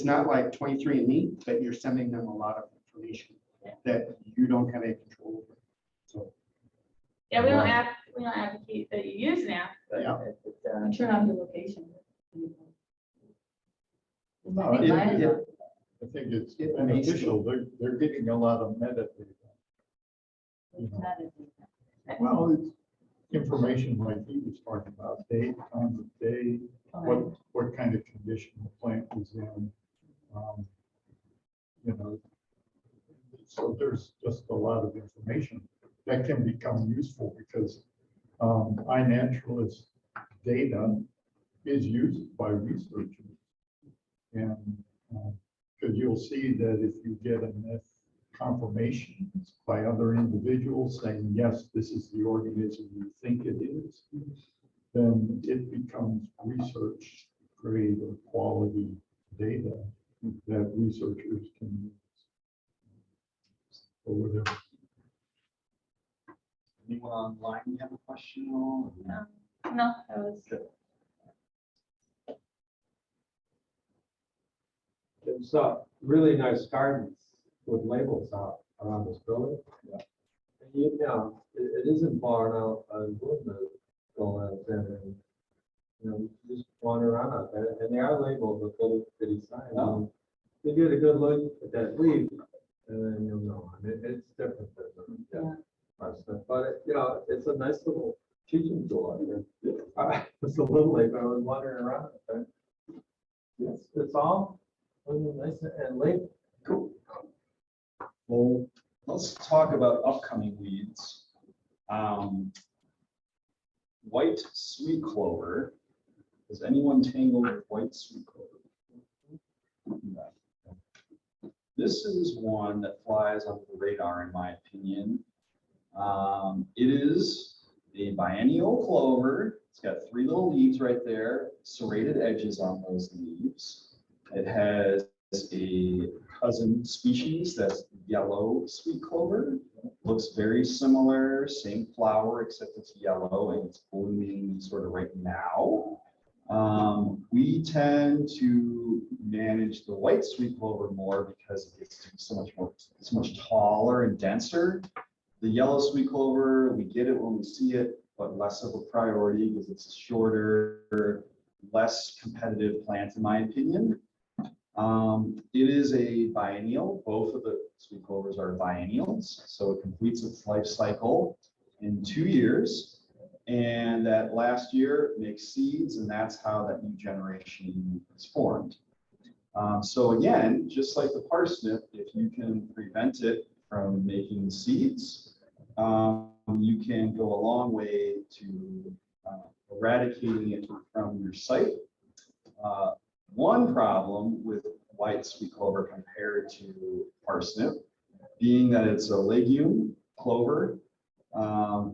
M: not like 23andMe, but you're sending them a lot of information that you don't have any control over. So
A: Yeah, we don't advocate that you use an app, but
M: Yeah.
A: it's,
G: Turn off your location.
L: No,
G: I think mine is on.
L: I think it's beneficial. They're getting a lot of metadata. You know.
G: That is-
L: Well, it's information like he was talking about, date, time of day, what kind of condition the plant was in. So there's just a lot of information that can become useful because iNaturalist data is used by researchers. And because you'll see that if you get enough confirmation by other individuals saying, yes, this is the organism you think it is, then it becomes research grade or quality data that researchers can use. Or whatever.
B: Anyone online have a question? at all?
A: No, that was
B: Good.
F: It's really nice gardens with labels out around this building.
B: Yeah.
F: And you know, it isn't far out on Woodland going out there. And, you know, you just wander around out there and they are labeled with little bitty signs.
B: Oh.
F: You get a good look at that leaf and then you'll know. I mean, it's different than Parsnip, but you know, it's a nice little teaching tool. It's a little late, but I was wandering around out there. It's all really nice and late.
B: Cool. Well, let's talk about upcoming weeds. White sweet clover. Is anyone tangled with white sweet clover? No. This is one that flies under the radar, in my opinion. It is a biennial clover. It's got 3 little leaves right there, serrated edges on those leaves. It has a cousin species that's yellow sweet clover. Looks very similar, same flower, except it's yellow and it's blooming sort of right now. We tend to manage the white sweet clover more because it gets to be so much taller and denser. The yellow sweet clover, we get it when we see it, but less of a priority because it's a shorter, less competitive plant, in my opinion. It is a biennial. Both of the sweet clovers are biennials, so it completes its life cycle in 2 years. And that last year makes seeds, and that's how that new generation is formed. So again, just like the parsnip, if you can prevent it from making seeds, you can go a long way to eradicating it from your site. One problem with white sweet clover compared to parsnip, being that it's a legume clover,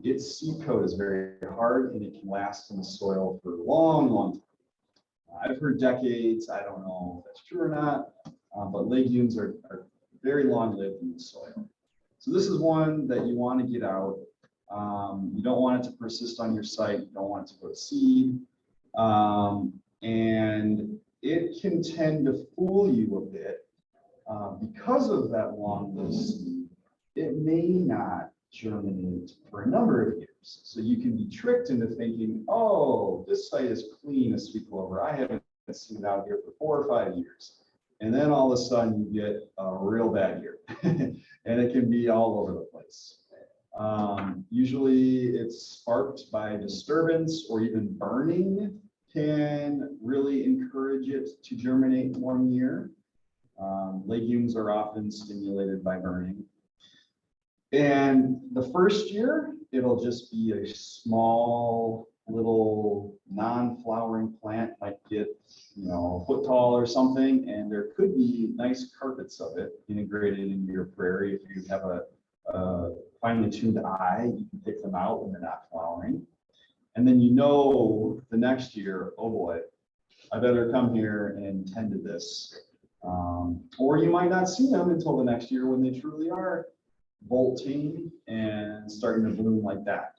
B: its seed coat is very hard and it can last in the soil for a long, long time. I've heard decades, I don't know if that's true or not, but legumes are very long lived in the soil. So this is one that you want to get out. You don't want it to persist on your site. You don't want it to go to seed. And it can tend to fool you a bit because of that long lived seed. It may not germinate for a number of years. So you can be tricked into thinking, oh, this site is clean as sweet clover. I haven't seen it out here for 4 or 5 years. And then all of a sudden you get a real bad year. And it can be all over the place. Usually it's sparked by disturbance or even burning can really encourage it to germinate 1 year. Legumes are often stimulated by burning. And the first year, it'll just be a small little non-flowering plant, might get, a foot tall or something, and there could be nice carpets of it integrated into your prairie. If you have a finely tuned eye, you can pick them out when they're not flowering. And then the next year, oh boy, I better come here and tend to this. Or you might not see them until the next year when they truly are bolting and starting to bloom like that.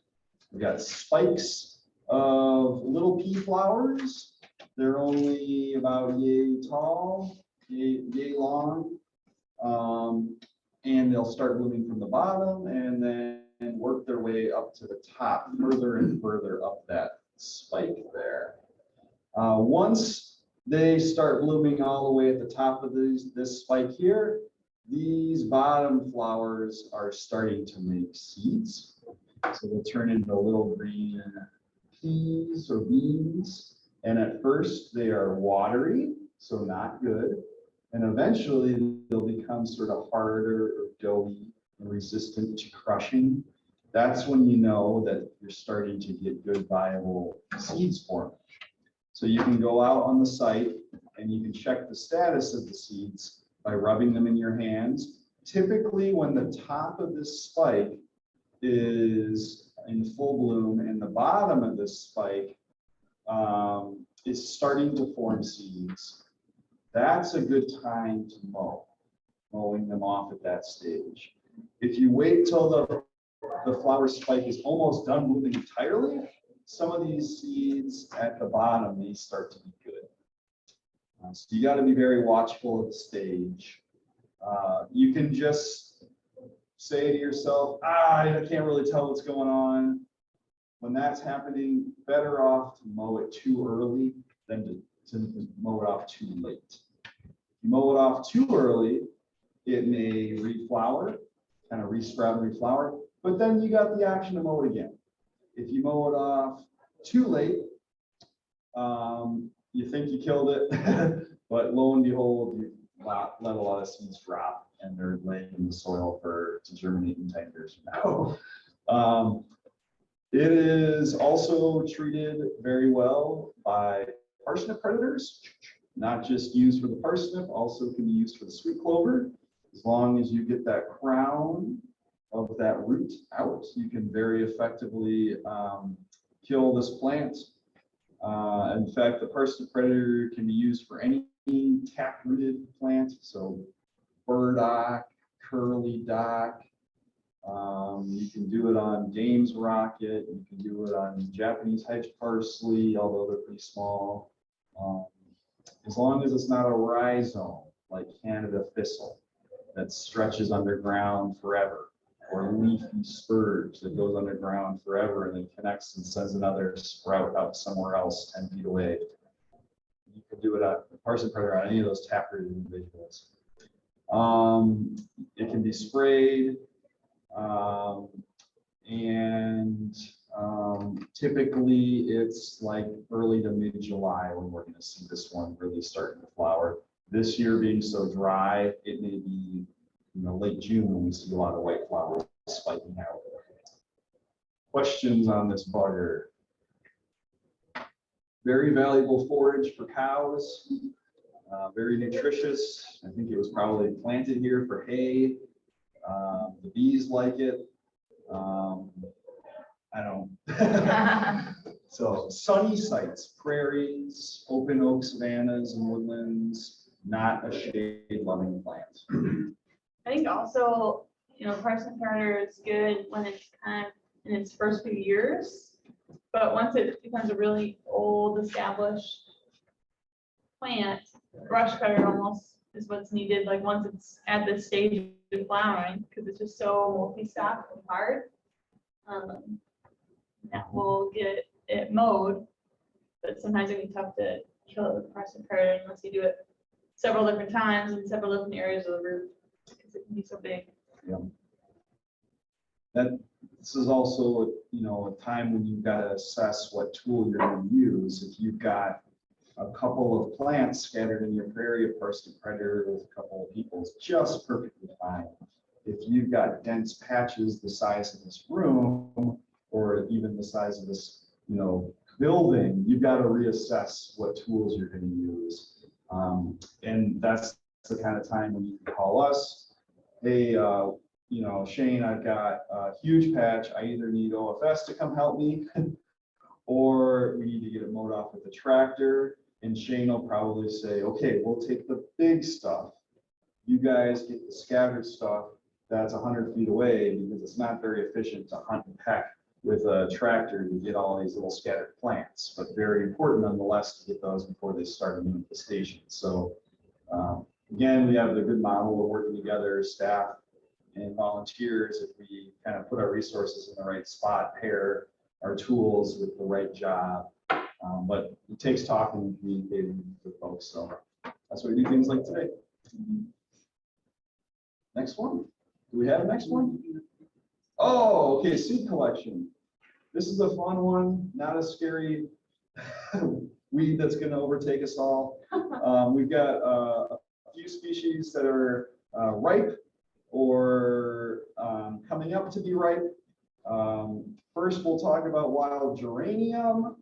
B: We've got spikes of little pea flowers. They're only about yay tall, yay long. And they'll start blooming from the bottom and then work their way up to the top, further and further up that spike there. Once they start blooming all the way at the top of this spike here, these bottom flowers are starting to make seeds. So they'll turn into little green peas or beans. And at first they are watery, so not good. And eventually they'll become sort of harder or doughy and resistant to crushing. That's when you know that you're starting to get good viable seeds forming. So you can go out on the site and you can check the status of the seeds by rubbing them in your hands. Typically when the top of this spike is in full bloom and the bottom of this spike is starting to form seeds, that's a good time to mowing them off at that stage. If you wait till the the flower spike is almost done moving entirely, some of these seeds at the bottom, they start to be good. So you got to be very watchful of the stage. You can just say to yourself, I can't really tell what's going on. When that's happening, better off to mow it too early than to mow it off too late. If you mow it off too early, it may reflower, kind of resprout and reflower, but then you got the option to mow it again. If you mow it off too late, you think you killed it, but lo and behold, you let a lot of seeds drop and they're laying in the soil to germinate in 10 years from now. It is also treated very well by parsnip predators, not just used for the parsnip, also can be used for the sweet clover. As long as you get that crown of that root out, you can very effectively kill this plant. In fact, the parsnip predator can be used for any tap-rooted plant, so burdock, curly dock. You can do it on Dame's rocket. You can do it on Japanese hedge parsley, although they're pretty small. As long as it's not a rhizome like Canada thistle that stretches underground forever, or leafy spurge that goes underground forever and then connects and sends another sprout out somewhere else 10 feet away. You can do it on parsnip predator on any of those taprooted individuals. It can be sprayed. Typically it's like early to mid-July when we're going to see this one really starting to flower. This year being so dry, it may be late June when we see a lot of white flowers spiking out. Questions on this bugger? Very valuable forage for cows, very nutritious. I think it was probably planted here for hay. The bees like it. I don't. So sunny sites, prairies, open oak savannas and woodlands, not a shade-loving plant.
A: I think also, parsnip predator is good when it's kind of in its first few years, but once it becomes a really old, established plant, brush cutter almost is what's needed. Like once it's at this stage of flowering, because it's just so multi-stock and hard, that will get it mowed. But sometimes it can be tough to kill the parsnip predator unless you do it several different times in several different areas of the root, because it can be so big.
B: Yeah. This is also a time when you've got to assess what tool you're going to use. If you've got a couple of plants scattered in your prairie of parsnip predator with a couple of people, it's just perfectly fine. If you've got dense patches the size of this room, or even the size of this building, you've got to reassess what tools you're going to use. And that's the kind of time when you can call us. Hey, Shane, I've got a huge patch. I either need OFS to come help me, or we need to get it mowed off with a tractor. And Shane will probably say, okay, we'll take the big stuff. You guys get the scattered stuff that's 100 feet away, because it's not very efficient to hunt and peck with a tractor to get all these little scattered plants, but very important nonetheless to get those before they start a new infestation. So again, we have the good model of working together, staff and volunteers. If we kind of put our resources in the right spot, pair our tools with the right job. But it takes talking and communicating with folks. So that's why we do things like today. Next one. Do we have a next one? Oh, okay, seed collection. This is a fun one, not a scary weed that's going to overtake us all. We've got a few species that are ripe or coming up to be ripe. First, we'll talk about wild geranium.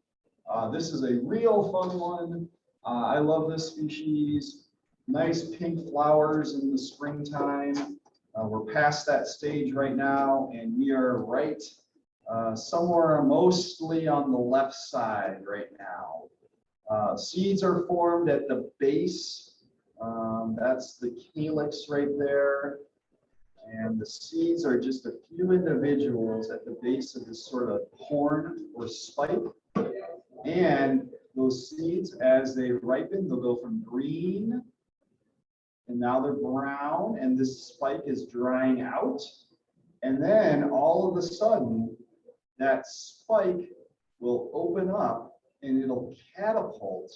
B: This is a real fun one. I love this species. Nice pink flowers in the springtime. We're past that stage right now, and we are right somewhere mostly on the left side right now. Seeds are formed at the base. That's the calyx right there. And the seeds are just a few individuals at the base of this sort of horn or spike. And those seeds, as they ripen, they'll go from green, and now they're brown, and this spike is drying out. And then all of a sudden, that spike will open up and it'll catapult.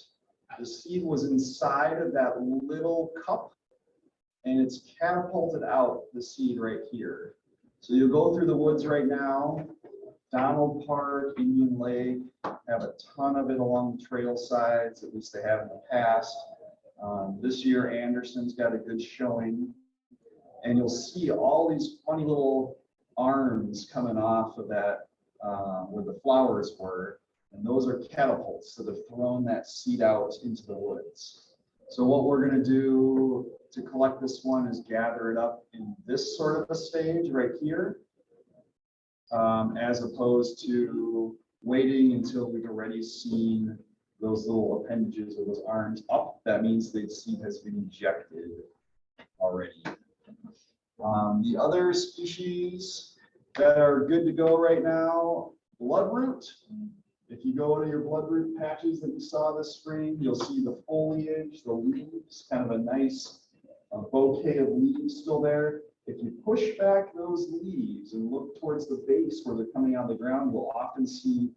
B: The seed was inside of that little cup, and it's catapulted out the seed right here. So you'll go through the woods right now, Donald Park, Indian Lake, have a ton of it along the trail sides, at least they have in the past. This year, Anderson's got a good showing, and you'll see all these funny little arms coming off of that, where the flowers were, and those are catapults, so they've thrown that seed out into the woods. So what we're gonna do to collect this one is gather it up in this sort of a stage right here, as opposed to waiting until we've already seen those little appendages or those arms up. That means the seed has been ejected already. The other species that are good to go right now, Bloodroot. If you go to your Bloodroot patches that you saw this spring, you'll see the foliage, the leaves, kind of a nice bouquet of leaves still there. If you push back those leaves and look towards the base where they're coming out of the ground, you'll often see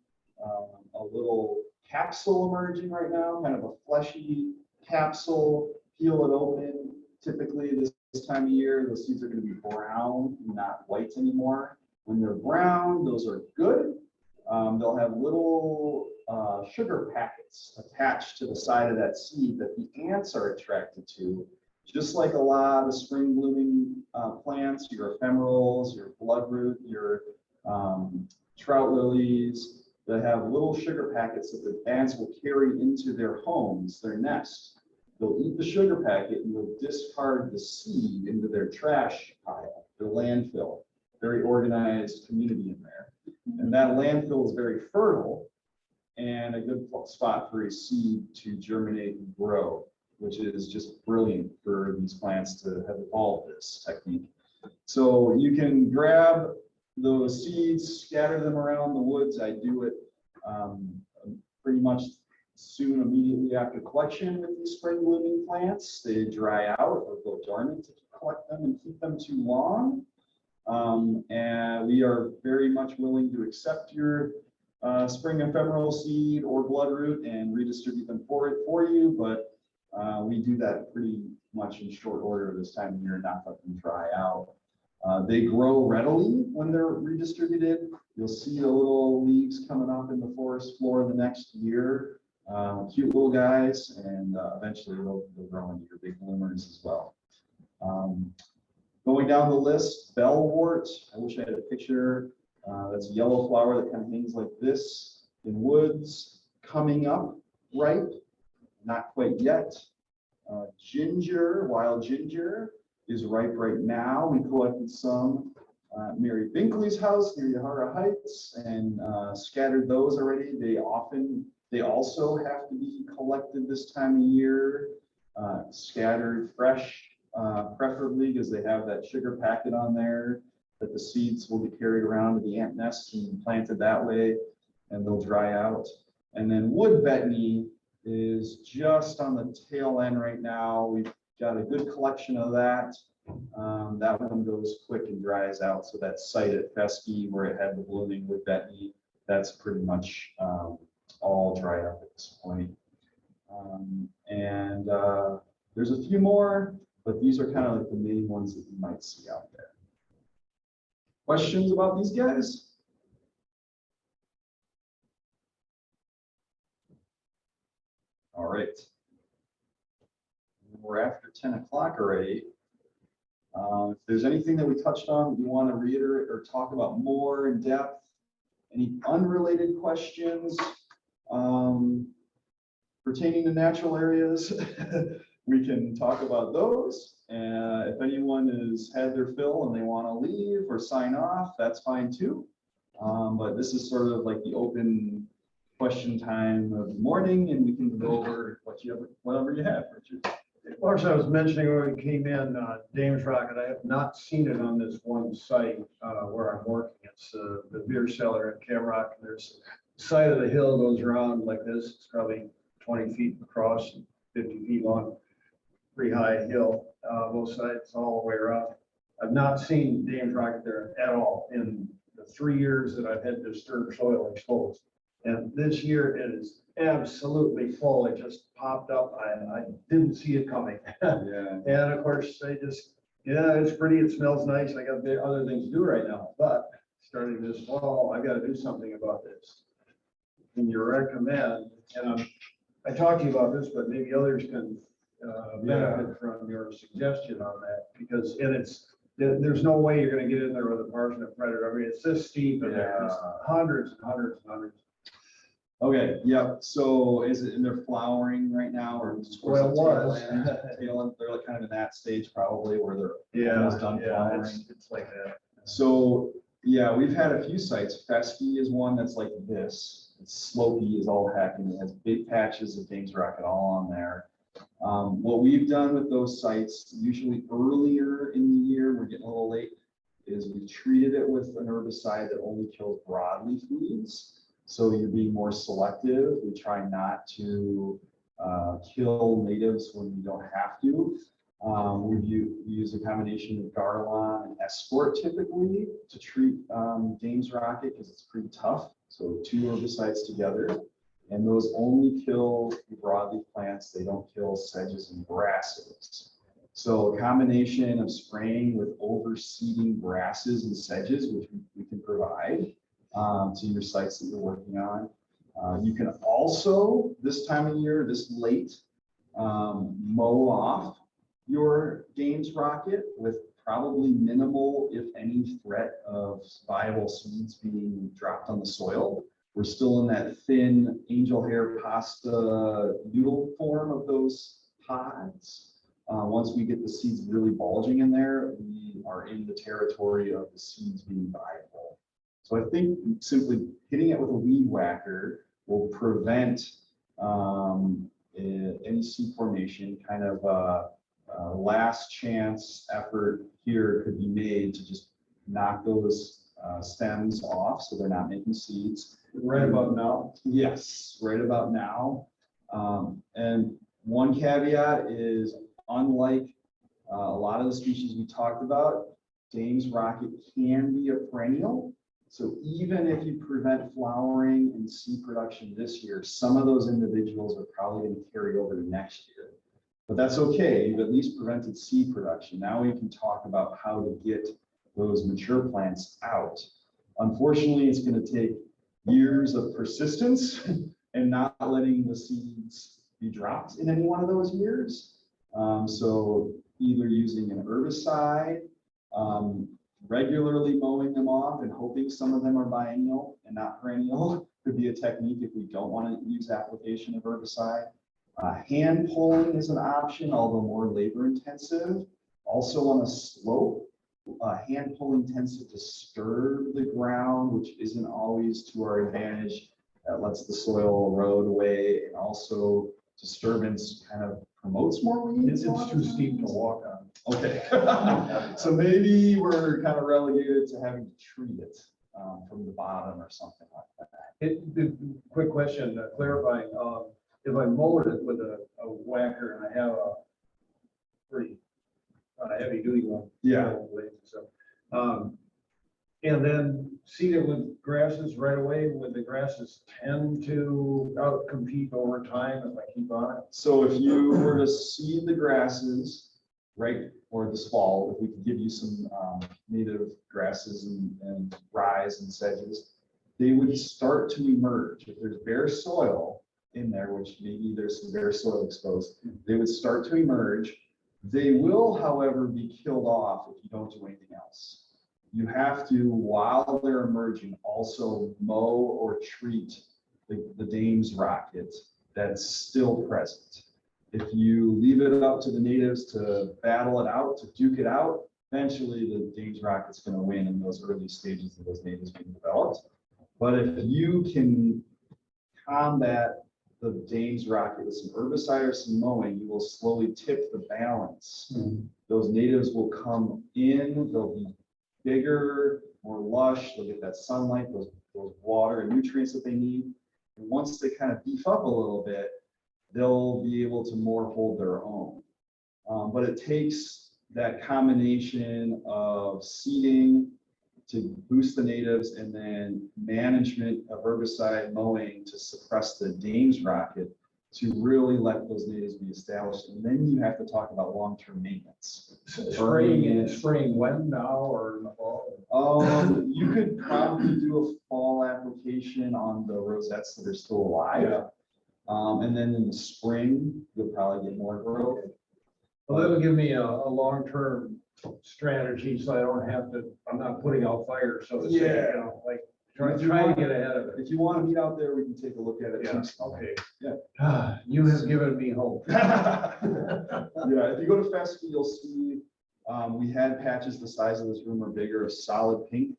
B: a little capsule emerging right now, kind of a fleshy capsule. Peel it open. Typically this time of year, the seeds are going to be brown, not white anymore. When they're brown, those are good. They'll have little sugar packets attached to the side of that seed that the ants are attracted to. Just like a lot of spring blooming plants, your ephemerals, your bloodroot, your trout lilies, that have little sugar packets that the ants will carry into their homes, their nest. They'll eat the sugar packet and they'll discard the seed into their trash pile, their landfill. Very organized community in there. And that landfill is very fertile and a good spot for a seed to germinate and grow, which is just brilliant for these plants to have evolved this technique. So you can grab those seeds, scatter them around the woods. I do it pretty much soon, immediately after collection with these spring blooming plants. They dry out or go dormant if you collect them and keep them too long. And we are very much willing to accept your spring ephemeral seed or bloodroot and redistribute them for you, but we do that pretty much in short order this time of year, not let them dry out. They grow readily when they're redistributed. You'll see the little leaves coming up in the forest floor the next year. Cute little guys, and eventually they'll grow into your big bloomers as well. Going down the list, Bellwort. I wish I had a picture. That's a yellow flower that kind of hangs like this in woods, coming up ripe, not quite yet. Ginger, wild ginger, is ripe right now. We collected some at Mary Binkley's house near Yahara Heights and scattered those already. They also have to be collected this time of year, scattered fresh, preferably because they have that sugar packet on there that the seeds will be carried around to the ant nests and planted that way, and they'll dry out. And then wood betony is just on the tail end right now. We've got a good collection of that. That one goes quick and dries out. So that site at Fesky where it had the blooming wood betony, that's pretty much all dried up at this point. There's a few more, but these are kind of like the main ones that you might see out there. Questions about these guys? All right. We're after 10 o'clock already. If there's anything that we touched on that you want to reiterate or talk about more in depth, any unrelated questions pertaining to natural areas, we can talk about those. If anyone has had their fill and they want to leave or sign off, that's fine too. But this is sort of like the open question time of the morning, and we can go over whatever you have, Richard.
L: Of course, I was mentioning when we came in, Dame's Rocket, I have not seen it on this one site where I'm working. It's the beer cellar at Camrock. There's side of the hill goes around like this. It's probably 20 feet across, and 50 feet long, pretty high hill, both sides all the way around. I've not seen Dame's Rocket there at all in the 3 years that I've had disturbed soil exposed. And this year it is absolutely full. It just popped up. I didn't see it coming.
B: Yeah.
L: And of course, yeah, it's pretty. It smells nice. I got other things to do right now, but starting this fall, I got to do something about this. Can you recommend, and I talked to you about this, but maybe others can benefit from your suggestion on that, because there's no way you're going to get in there with a parsnip predator. I mean, it's this steep and there's hundreds and hundreds and hundreds.
B: Okay, yep, so is it, and they're flowering right now, or?
L: Well, it was.
B: They're like kind of in that stage probably where they're almost done flowering.
L: It's like that.
B: So, yeah, we've had a few sites. Fesky is one that's like this. It's slopey as all heck, and it has big patches of Dame's Rocket all on there. What we've done with those sites, usually earlier in the year, we're getting a little late, is we treated it with an herbicide that only kills broadleaf weeds. So you're being more selective. We try not to kill natives when we don't have to. We use a combination of Garlon and Escort typically to treat Dame's Rocket because it's pretty tough. So 2 herbicides together, and those only kill broadleaf plants. They don't kill sedges and grasses. So a combination of spraying with overseeding grasses and sedges, which we can provide to your sites that you're working on. You can also, this time of year, this late, mow off your Dame's Rocket with probably minimal, if any, threat of viable seeds being dropped on the soil. We're still in that thin angel hair pasta noodle form of those pods. Once we get the seeds really bulging in there, we are in the territory of the seeds being viable. So I think simply hitting it with a weed whacker will prevent any seed formation. Kind of last chance effort here could be made to just knock those stems off so they're not making seeds.
L: Right about now?
B: Yes, right about now. And one caveat is, unlike a lot of the species we talked about, Dame's Rocket can be a perennial. So even if you prevent flowering and seed production this year, some of those individuals are probably going to carry over to next year. But that's okay. You've at least prevented seed production. Now we can talk about how to get those mature plants out. Unfortunately, it's going to take years of persistence and not letting the seeds be dropped in any one of those years. So either using an herbicide, regularly mowing them off and hoping some of them are biennial and not perennial could be a technique if we don't want to use application of herbicide. Hand pulling is an option, although more labor intensive. Also on a slope, hand pulling tends to disturb the ground, which isn't always to our advantage. That lets the soil erode away, and also disturbance kind of promotes more weeds.
L: It's too steep to walk on.
B: Okay. So maybe we're kind of relegated to having to treat it from the bottom or something like that.
L: Quick question, clarifying, if I mowed it with a whacker and I have a pretty heavy duty one.
B: Yeah.
L: So, and then seed it with grasses right away, would the grasses tend to outcompete over time if I keep on it?
B: So if you were to seed the grasses, right, or this fall, if we could give you some native grasses and rye and sedges, they would start to emerge. If there's bare soil in there, which maybe there's some bare soil exposed, they would start to emerge. They will, however, be killed off if you don't do anything else. You have to, while they're emerging, also mow or treat the Dame's Rocket that's still present. If you leave it up to the natives to battle it out, to duke it out, eventually the Dame's Rocket's going to win in those early stages of those natives being developed. But if you can combat the Dame's rocket with some herbicide or some mowing, you will slowly tip the balance. Those natives will come in, they'll be bigger, more lush, they'll get that sunlight, those water and nutrients that they need. And once they kind of beef up a little bit, they'll be able to more hold their own. But it takes that combination of seeding to boost the natives and then management of herbicide mowing to suppress the Dame's rocket to really let those natives be established. And then you have to talk about long-term maintenance.
L: Spraying when, now, or in the fall?
B: You could probably do a fall application on the rosettes that are still alive.
L: Yeah.
B: And then in the spring, you'll probably get more growth.
L: Well, that'll give me a long-term strategy, so I don't have to, I'm not putting out fires, so to say,
B: Yeah.
L: like, try to get ahead of it.
B: If you want to meet out there, we can take a look at it.
L: Yeah,
B: too.
L: okay.
B: Yeah.
L: You have given me hope.
B: Yeah, if you go to Fescue, you'll see, we had patches the size of this room or bigger of solid pink.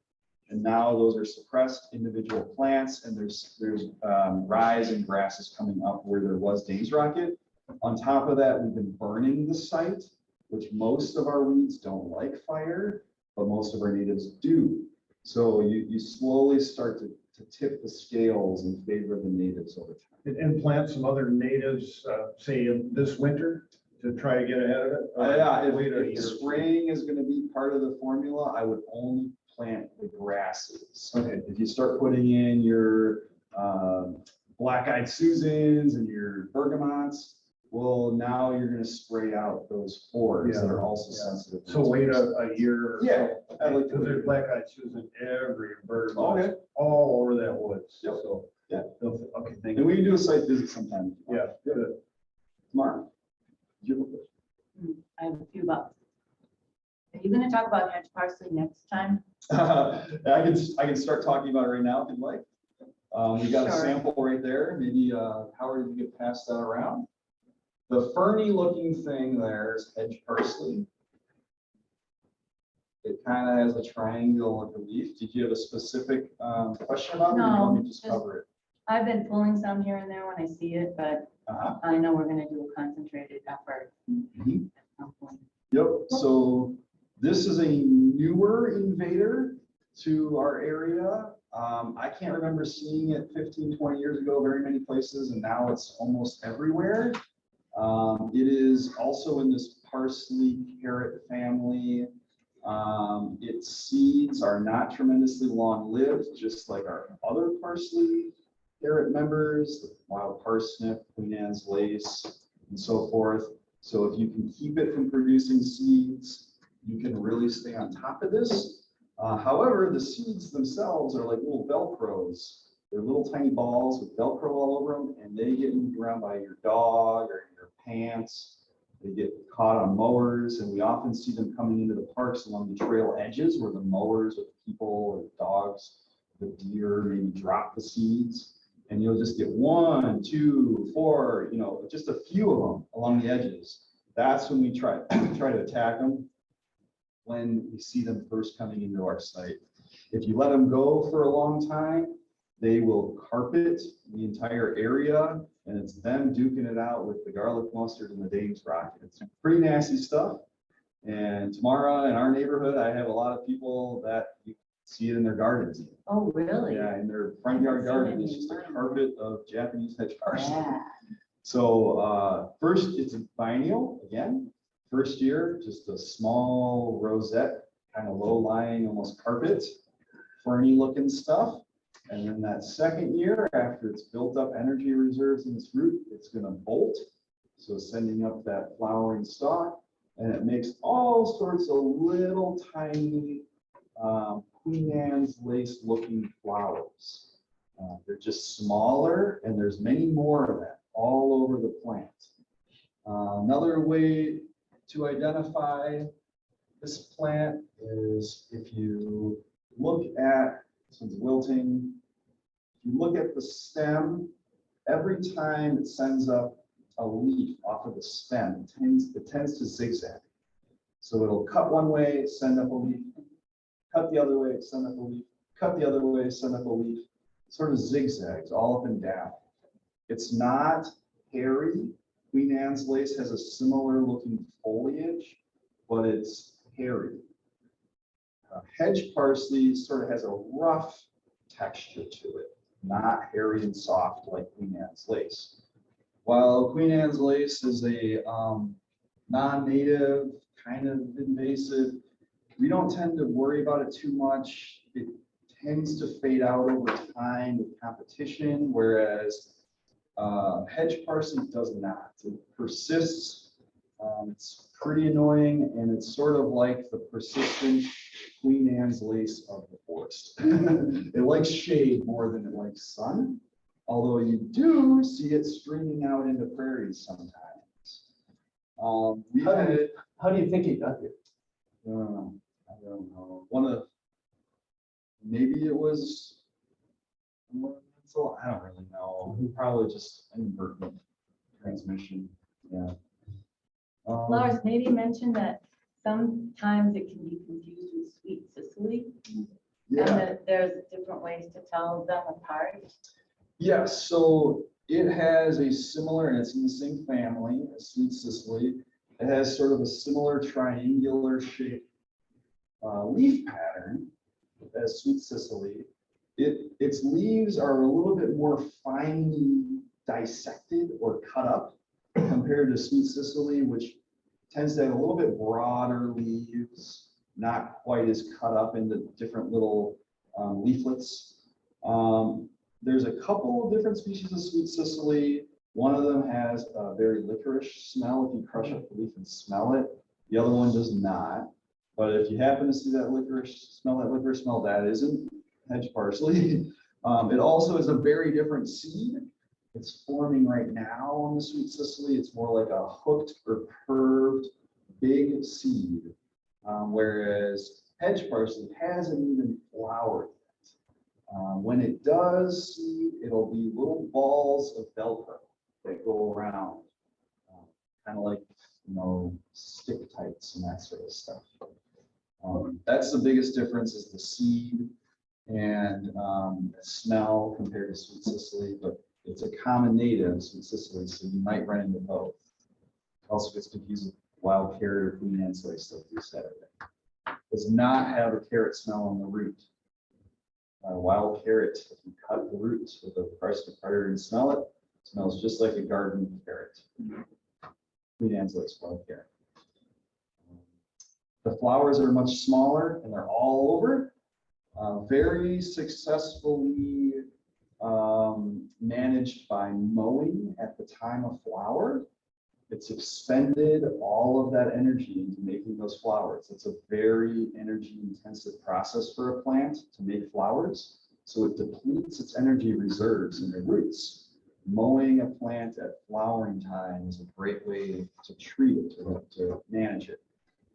B: And now those are suppressed individual plants, and there's rye and grasses coming up where there was Dane's rocket. On top of that, we've been burning the site, which most of our weeds don't like fire, but most of our natives do. So you slowly start to tip the scales in favor of the natives over time.
L: And plant some other natives, say this winter, to try to get ahead of it?
B: Yeah,
L: Wait a
B: if
L: year.
B: spraying is going to be part of the formula, I would only plant the grasses.
L: Okay.
B: If you start putting in your black-eyed Susans and your bergamots, well, now you're going to spray out those spores that are also sensitive.
L: So wait a year or so.
B: Yeah, I'd like to
L: Because there's
B: wait.
L: black-eyed Susan every bird,
B: Okay.
L: all over that woods.
B: Yep.
L: So,
B: Yeah.
L: okay, thank
B: And
L: you.
B: we can do a site visit sometime.
L: Yeah, good.
B: Tomorrow. Do you have a question?
G: I have a few bucks. Are you gonna talk about hedge parsley next time?
B: I can start talking about it right now if you'd like. We got a
G: Sure.
B: sample right there. Maybe Howard, you could pass that around. The ferny looking thing there is hedge parsley. It kind of has a triangle of a leaf. Did you have a specific question about it? Or do you want me to just
G: No,
B: cover it?
G: I've been pulling some here and there when I see it, but I know we're gonna do a concentrated effort.
B: Mhm.
G: at some point.
B: Yep, so this is a newer invader to our area. I can't remember seeing it 15, 20 years ago, very many places, and now it's almost everywhere. It is also in this parsley carrot family. Its seeds are not tremendously long-lived, just like our other parsley carrot members, the wild parsnip, Queen Anne's lace, and so forth. So if you can keep it from producing seeds, you can really stay on top of this. However, the seeds themselves are like little Velcros. They're little tiny balls with Velcro all over them, and they get moved around by your dog or your pants. They get caught on mowers, and we often see them coming into the parks along the trail edges where the mowers or the people or the dogs, the deer maybe drop the seeds. And you'll just get 1, 2, 4, just a few of them along the edges. That's when we try to attack them when we see them first coming into our site. If you let them go for a long time, they will carpet the entire area, and it's them duking it out with the garlic mustard and the Dane's rocket. It's pretty nasty stuff. And tomorrow in our neighborhood, I have a lot of people that you see it in their gardens.
G: Oh, really?
B: Yeah, in their front yard
G: I
B: garden,
G: haven't
B: it's
G: seen
B: just a
G: any.
B: carpet of Japanese hedge parsley.
G: Yeah.
B: So first, it's a biennial again. First year, just a small rosette, kind of low-lying, almost carpet, ferny looking stuff. And then that second year, after it's built up energy reserves in its root, it's going to bolt. So sending up that flowering stalk, and it makes all sorts of little tiny Queen Anne's lace looking flowers. They're just smaller, and there's many more of them all over the plant. Another way to identify this plant is if you look at, this one's wilting, if you look at the stem, every time it sends up a leaf off of the stem, it tends to zigzag. So it'll cut one way, send up a leaf, cut the other way, send up a leaf, cut the other way, send up a leaf, sort of zigzags all up and down. It's not hairy. Queen Anne's lace has a similar looking foliage, but it's hairy. Hedge parsley sort of has a rough texture to it, not hairy and soft like Queen Anne's lace. While Queen Anne's lace is a non-native, kind of invasive, we don't tend to worry about it too much. It tends to fade out over time with competition, whereas hedge parsley does not. It persists. It's pretty annoying, and it's sort of like the persistent Queen Anne's lace of the forest. It likes shade more than it likes sun, although you do see it streaming out into prairies sometimes.
E: How do you think he got here?
B: I don't know. Maybe it was, so I don't really know. Probably just inadvertent transmission. Yeah.
G: Lars, maybe mention that sometimes it can be confused with Sweet Sicily. And
B: Yeah.
G: that there's different ways to tell them apart.
B: Yes, so it has a similar, and it's in the same family as Sweet Sicily. It has sort of a similar triangular shaped leaf pattern as Sweet Sicily. Its leaves are a little bit more finely dissected or cut up compared to Sweet Sicily, which tends to have a little bit broader leaves, not quite as cut up into different little leaflets. There's a couple of different species of Sweet Sicily. One of them has a very licorice smell if you crush up the leaf and smell it. The other one does not. But if you happen to see that licorice smell, that isn't hedge parsley. It also is a very different seed. It's forming right now on the Sweet Sicily. It's more like a hooked or curved big seed, whereas hedge parsley hasn't even flowered yet. When it does seed, it'll be little balls of Velcro that go around, kind of like, stick tights and that sort of stuff. That's the biggest difference, is the seed and smell compared to Sweet Sicily, but it's a common native, Sweet Sicily, so you might run into both. Also gets confused with wild carrot or Queen Anne's lace, like you said. Does not have a carrot smell on the root. Wild carrot, if you cut the roots with a Parsnip cutter and smell it, smells just like a garden carrot. Queen Anne's lace, wild carrot. The flowers are much smaller and they're all over. Very successfully managed by mowing at the time of flower. It's expended all of that energy into making those flowers. It's a very energy intensive process for a plant to make flowers. So it depletes its energy reserves in the roots. Mowing a plant at flowering time is a great way to treat it, to manage it.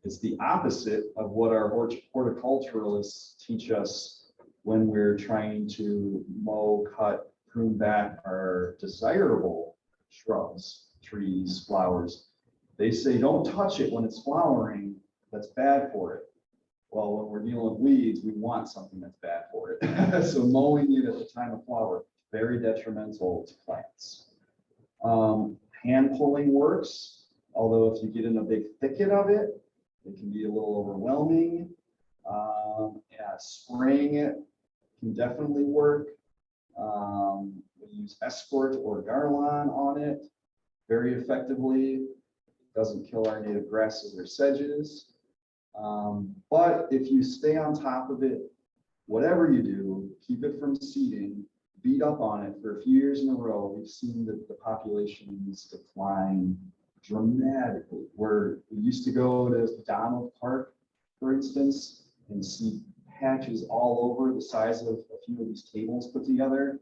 B: It's the opposite of what our horticulturalists teach us when we're trying to mow, cut, prune back our desirable shrubs, trees, flowers. They say, don't touch it when it's flowering, that's bad for it. Well, when we're dealing with weeds, we want something that's bad for it. So mowing it at the time of flower, very detrimental to plants. Hand pulling works, although if you get in a big thicket of it, it can be a little overwhelming. Spraying it can definitely work. We use Escort or Garlon on it very effectively. It doesn't kill our native grasses or sedges. But if you stay on top of it, whatever you do, keep it from seeding, beat up on it for a few years in a row, we've seen that the populations decline dramatically. Where we used to go to Donald Park, for instance, and see patches all over the size of a few of these tables put together.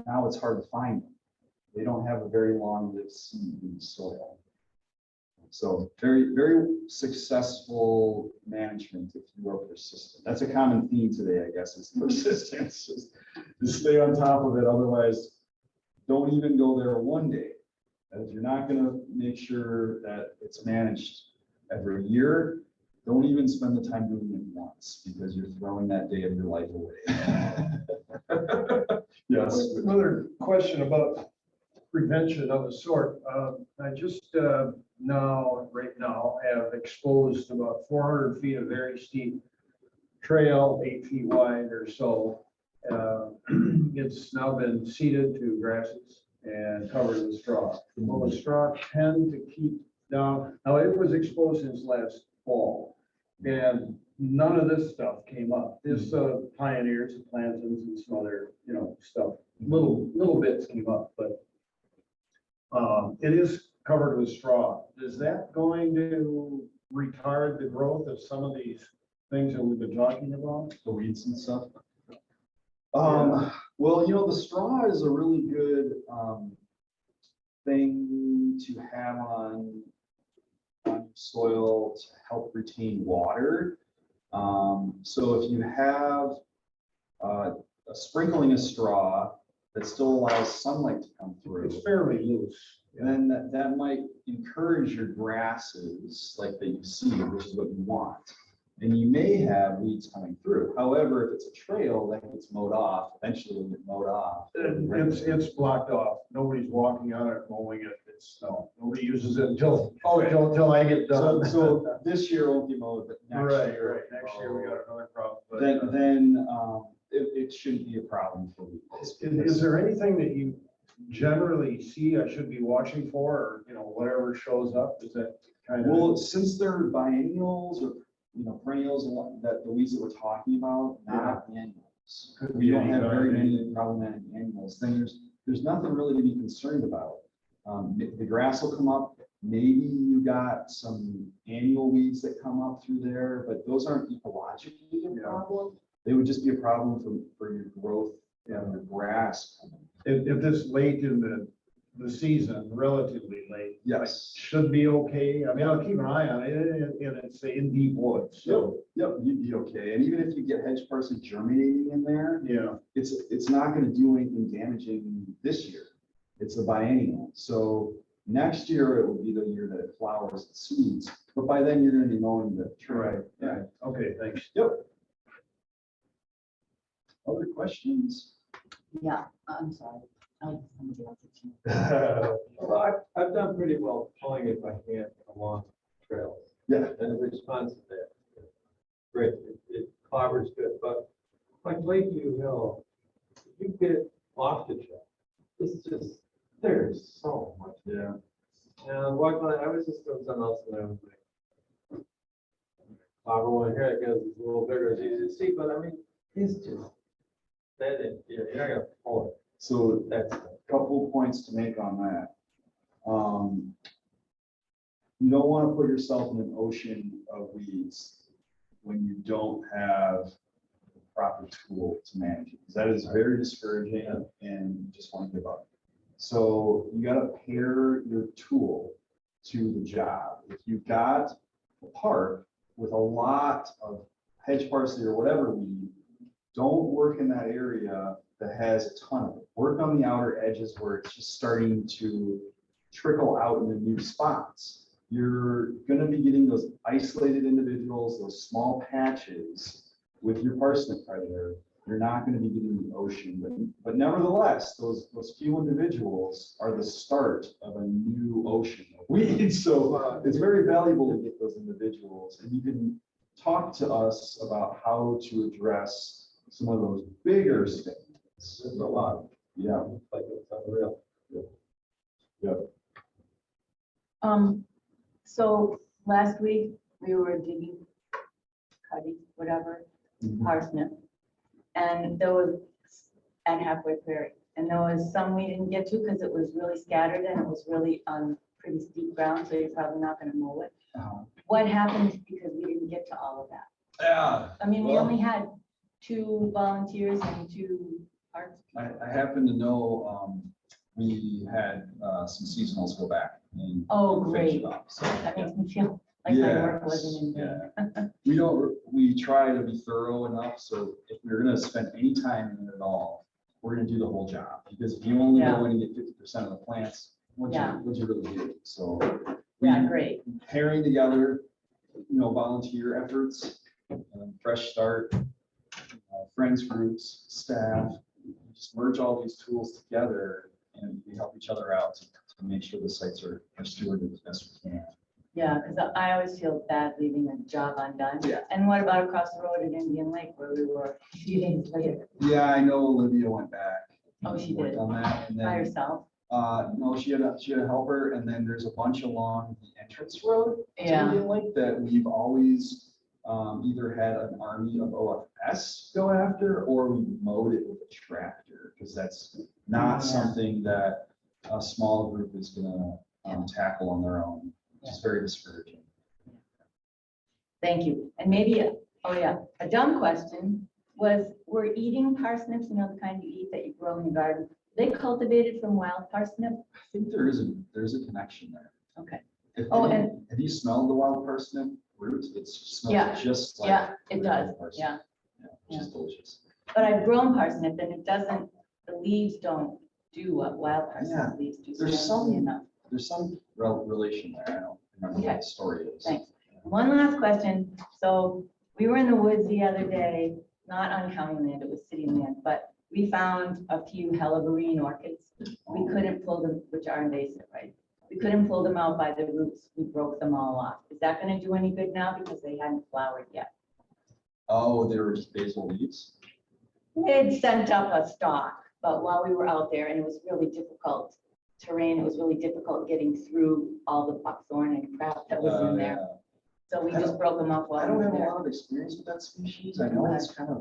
B: Now it's hard to find them. They don't have a very long-lived seed in the soil. So very, very successful management if you are persistent. That's a common theme today, I guess, is persistence. Just stay on top of it. Otherwise, don't even go there one day. And if you're not going to make sure that it's managed every year, don't even spend the time doing it once, because you're throwing that day of your life away. Yes.
L: Another question about prevention of a sort. I just right now have exposed about 400 feet of very steep trail, 8 feet wide or so. It's now been seeded to grasses and covered with straw. Will the straw tend to keep down? Now, it was exposed since last fall, and none of this stuff came up. This pioneers, plantains, and some other, stuff. Little bits came up, but it is covered with straw. Is that going to retard the growth of some of these things that we've been talking about?
B: The weeds and stuff. Well, the straw is a really good thing to have on soil to help retain water. So if you have a sprinkling of straw that still allows sunlight to come through,
L: It's fairly loose.
B: then that might encourage your grasses like that you see, which is what you want. And you may have weeds coming through. However, if it's a trail that gets mowed off, eventually it'll get mowed off.
L: It's blocked off. Nobody's walking on it, mowing it. It's no, nobody uses it until I get done.
B: So this year won't be mowed, but next year.
L: Right. Next year we got another problem. But,
B: Then it shouldn't be a problem for weeds.
L: is there anything that you generally see I should be watching for, or whatever shows up? Is that kind of?
B: Well, since they're biennials or perennials, that the weeds that we're talking about, not annuals. We don't have very many problematic annuals. Then there's nothing really to be concerned about. The grass will come up. Maybe you got some annual weeds that come up through there, but those aren't ecologically a problem. They would just be a problem for your growth and your grass.
L: If this late in the season, relatively late.
B: Yes.
L: Should be okay. I mean, I'll keep an eye on it, and it's in deep woods, so.
B: Yep, you'd be okay. And even if you get hedge parsnip germinating in there,
L: Yeah.
B: it's not going to do anything damaging this year. It's a biennial. So next year it will be the year that it flowers and seeds. But by then you're going to be mowing the tree.
L: Right.
B: Yeah.
L: Okay, thanks.
B: Yep. Other questions?
G: Yeah, I'm sorry. I'll let somebody else explain.
F: Well, I've done pretty well pulling it by hand along trails.
B: Yeah.
F: And the response is there. Great, it clobbers good, but like Lakeview Hill, you get off the trail. It's just, there's so much.
B: Yeah.
F: And I was just doing something else and I was like, clobber one here, it goes, it's a little bigger, it's easy to see, but I mean, it's just, you're not gonna pull it.
B: So
F: That's
B: a couple points to make on that. You don't want to put yourself in an ocean of weeds when you don't have the proper tool to manage it, because that is very discouraging and you just want to give up. So you got to pair your tool to the job. If you've got a park with a lot of hedge parsley or whatever weed, don't work in that area that has a ton of it. Work on the outer edges where it's just starting to trickle out into new spots. You're going to be getting those isolated individuals, those small patches with your parsnip predator. You're not going to be getting the ocean, but nevertheless, those few individuals are the start of a new ocean of weeds. So it's very valuable to get those individuals, and you can talk to us about how to address some of those bigger things.
F: There's a lot.
B: Yeah.
F: Like it's unreal.
B: Yeah.
G: So last week we were digging, cutting, whatever, parsnip. And there was at Halfway Prairie, and there was some we didn't get to because it was really scattered and it was really on pretty steep ground, so you're probably not gonna mow it. What happened because we didn't get to all of that?
B: Yeah.
G: I mean, we
B: Well,
G: only had 2 volunteers and 2 parks.
B: I happen to know we had some seasonals go back and
G: Oh,
B: finish it
G: great.
B: up. So,
G: That makes me feel like my work wasn't in vain.
B: we try to be thorough enough, so if we're gonna spend any time in it at all, we're gonna do the whole job, because if you only go in and get 50% of the plants, what'd you really do? So
G: Yeah, great.
B: pairing together, volunteer efforts, fresh start, friends groups, staff, just merge all these tools together and we help each other out to make sure the sites are stewarded as best we can.
G: Yeah, because I always feel bad leaving a job undone.
B: Yeah.
G: And what about across the road at Indian Lake where we were a few days later?
B: Yeah, I know Olivia went back.
G: Oh, she
B: worked
G: did?
B: On that, and
G: By
B: then,
G: herself?
B: no, she had a helper, and then there's a bunch along the entrance road to
G: Yeah.
B: Indian Lake that we've always either had an army of OFS go after, or we mowed it with a tractor, because that's not
G: Yeah.
B: something that a small group is gonna tackle on their own. It's very discouraging.
G: Thank you. And maybe, oh yeah, a dumb question was, we're eating parsnips, you know, the kind you eat that you grow in your garden. They cultivated from wild parsnip?
B: I think there's a connection there.
G: Okay.
B: Oh,
G: and-
B: have you smelled the wild parsnip root? It smells
G: Yeah,
B: just like.
G: Yeah, it
B: regular
G: does.
B: parsnip.
G: Yeah.
B: Which is delicious.
G: But I've grown parsnip and it doesn't, the leaves don't do what wild
B: Yeah.
G: parsnip leaves do.
B: There's
G: strangely
B: some-
G: enough.
B: There's some relation there. I don't remember what the story is.
G: Thanks. One last question. So we were in the woods the other day, not on county land, it was city land, but we found a few helleborine orchids. We couldn't pull them, which are invasive, right? We couldn't pull them out by the roots. We broke them all off. Is that going to do any good now because they hadn't flowered yet?
B: Oh, they were just basil leaves?
G: They'd sent up a stalk, but while we were out there and it was really difficult terrain, it was really difficult getting through all the buckthorn and crap that was in there.
B: Yeah.
G: So we just broke them off while
B: I
G: we
B: don't
G: were
B: have a
G: there.
B: lot of experience with that species. I know it's kind of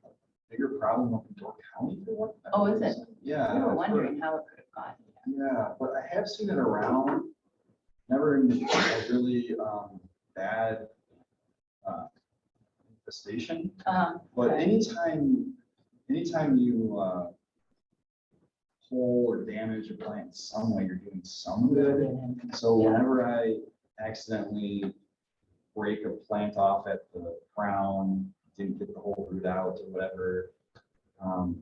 B: a bigger problem up in Door County for what.
G: Oh, is it?
B: Yeah.
G: We were
B: I've heard.
G: wondering how it could have gotten.
B: Yeah, but I have seen it around, never in a really bad infestation. But
G: okay.
B: anytime you pull or damage a plant in some way, you're doing some good. So whenever I accidentally break a plant off at the crown, didn't get the whole root out or whatever,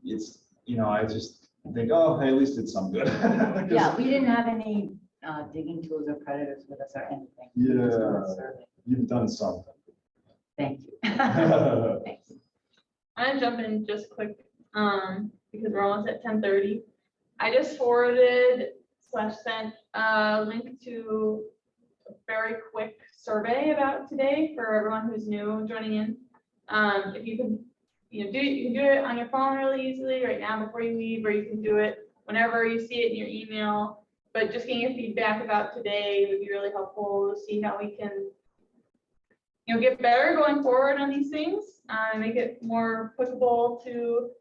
B: it's, I just think, oh, hey, at least it's some good.
G: Yeah, we didn't have any digging tools or predators with us or anything. We just did a survey.
B: You've done something.
G: Thank you. Thanks.
A: I'm gonna jump in just quick, because we're almost at 10:30. I just forwarded / sent a link to a very quick survey about today for everyone who's new joining in. If you can, you can do it on your phone really easily right now before you leave, or you can do it whenever you see it in your email. But just getting your feedback about today would be really helpful to see how we can, get better going forward on these things, make it more applicable to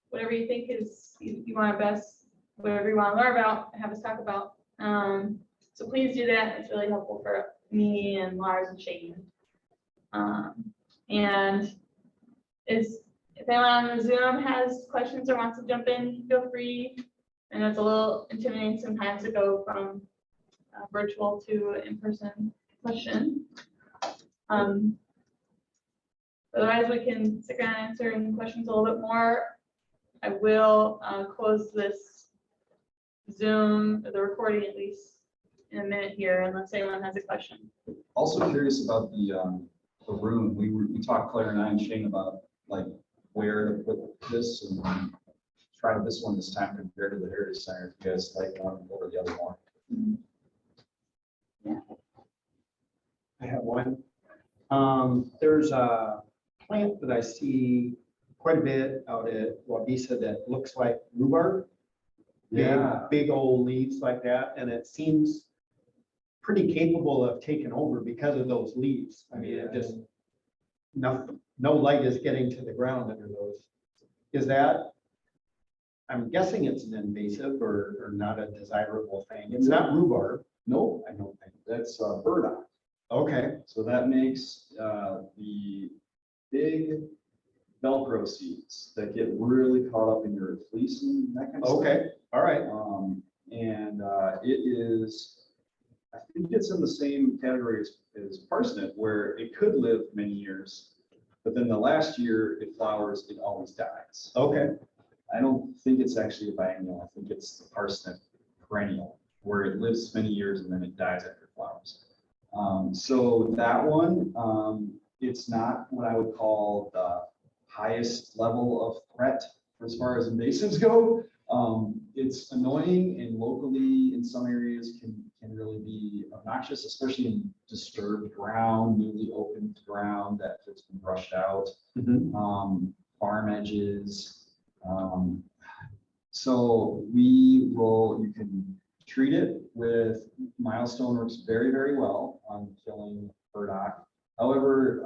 A: whatever you think is, you want to best, whatever you want to learn about, have us talk about. So please do that. It's really helpful for me and Lars and Shane. And if anyone on the Zoom has questions or wants to jump in, feel free. And it's a little intimidating sometimes to go from virtual to in-person question. Otherwise, we can stick around answering questions a little bit more. I will close this Zoom, the recording at least, in a minute here, unless anyone has a question.
B: Also curious about the room. We talked, Claire and I and Shane, about like where to put this, and try this one this time compared to the Heritage Center. If you guys like one over the other one.
G: Yeah.
M: I have one. There's a plant that I see quite a bit out at Wabisa that looks like rhubarb. Big old leaves like that, and it seems pretty capable of taking over because of those leaves. I mean, it just, no light is getting to the ground under those. Is that, I'm guessing it's an invasive or not a desirable thing. It's not rhubarb.
B: No, I don't think that's burdock.
M: Okay.
B: So that makes the big Velcro seeds that get really caught up in your fleece and that kind of stuff.
M: Okay, all right.
B: And it is, I think it's in the same category as parsnip, where it could live many years, but then the last year it flowers, it always dies.
M: Okay.
B: I don't think it's actually a biennial. I think it's the parsnip perennial, where it lives many years and then it dies after it flowers. So that one, it's not what I would call the highest level of threat as far as invasives go. It's annoying and locally in some areas can really be obnoxious, especially in disturbed ground, newly opened ground that's been brushed out, farm edges. So you can treat it with Milestone, works very, very well on killing burdock. However,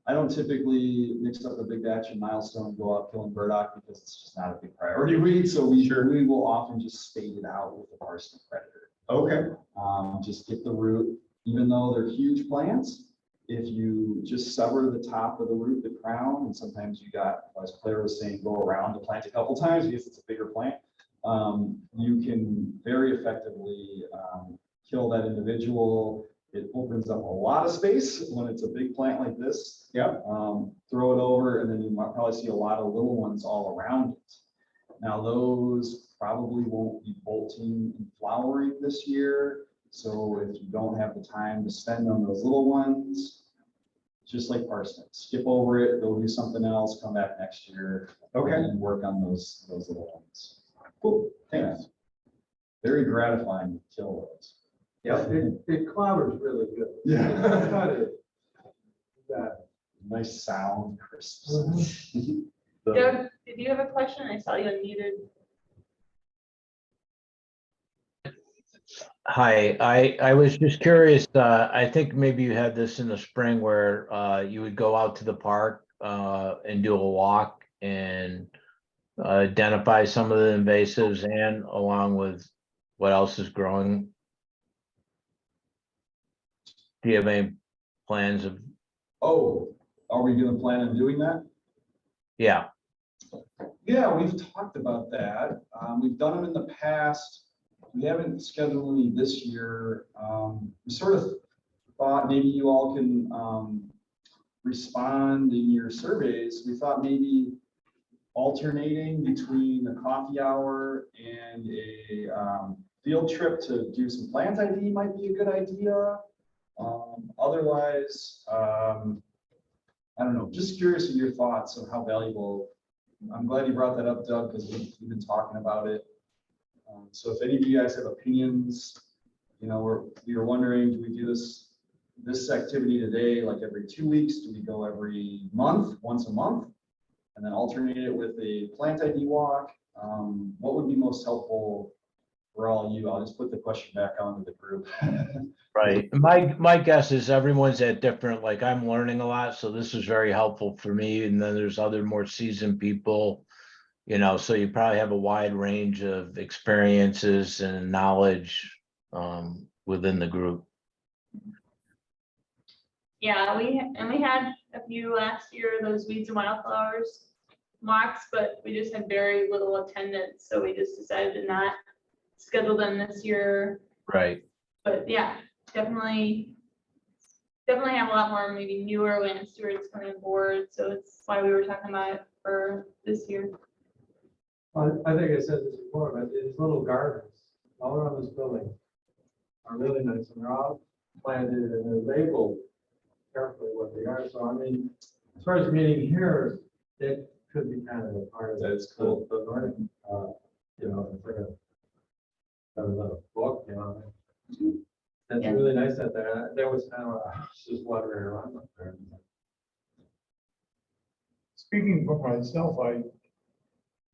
B: I don't typically mix up a big batch of Milestone and go out killing burdock because it's just not a big priority weed. So we will often just spade it out with the Parsnip predator. Okay. Just get the root, even though they're huge plants. If you just sever the top of the root, the crown, and sometimes you got, as Claire was saying, go around the plant a couple times because it's a bigger plant, you can very effectively kill that individual. It opens up a lot of space when it's a big plant like this.
M: Yeah.
B: Throw it over, and then you might probably see a lot of little ones all around it. Now, those probably won't be bolting and flowering this year. So if you don't have the time to spend on those little ones, just like parsnip, skip over it, go do something else, come back next year.
M: Okay.
B: And work on those little ones. Cool, thanks. Very gratifying to kill those.
F: Yeah, it clobbers really good.
B: Yeah.
F: Cut it. Yeah.
B: Nice sound, crisp.
A: Doug, did you have a question? I saw you unmuted.
I: Hi, I was just curious, I think maybe you had this in the spring where you would go out to the park and do a walk and identify some of the invasives and along with what else is growing. Do you have any plans of?
B: Oh, are we gonna plan on doing that?
I: Yeah,
B: Yeah, we've talked about that. We've done them in the past. We haven't scheduled any this year. We sort of thought maybe you all can respond in your surveys. We thought maybe alternating between a coffee hour and a field trip to do some plant ID might be a good idea. Otherwise, I don't know, just curious of your thoughts of how valuable. I'm glad you brought that up, Doug, because we've been talking about it. So if any of you guys have opinions, you know, we were wondering, do we do this activity today, like every 2 weeks? Do we go every month, once a month, and then alternate it with a plant ID walk? What would be most helpful for all of you? I'll just put the question back onto the group.
I: right. My guess is everyone's at different, like I'm learning a lot, so this is very helpful for me. And then there's other more seasoned people, you know, so you probably have a wide range of experiences and knowledge within the group.
A: Yeah, we had a few last year, those weeds and wildflowers walks, but we just had very little attendance, so we just decided to not schedule them this year.
I: Right.
A: But yeah, definitely have a lot more maybe newer land stewards coming on board, so it's why we were talking about it for this year.
F: I think I said this before, but these little gardens all around this building are really nice, and they're all planted and they're labeled carefully what they are. So I mean, as far as meeting here, it could be kind of a part of
B: That's cool.
F: the learning. You know, it's like a book, you know. That's
A: Yeah.
F: really nice that there was kind of just wandering around up there.
L: Speaking for myself, I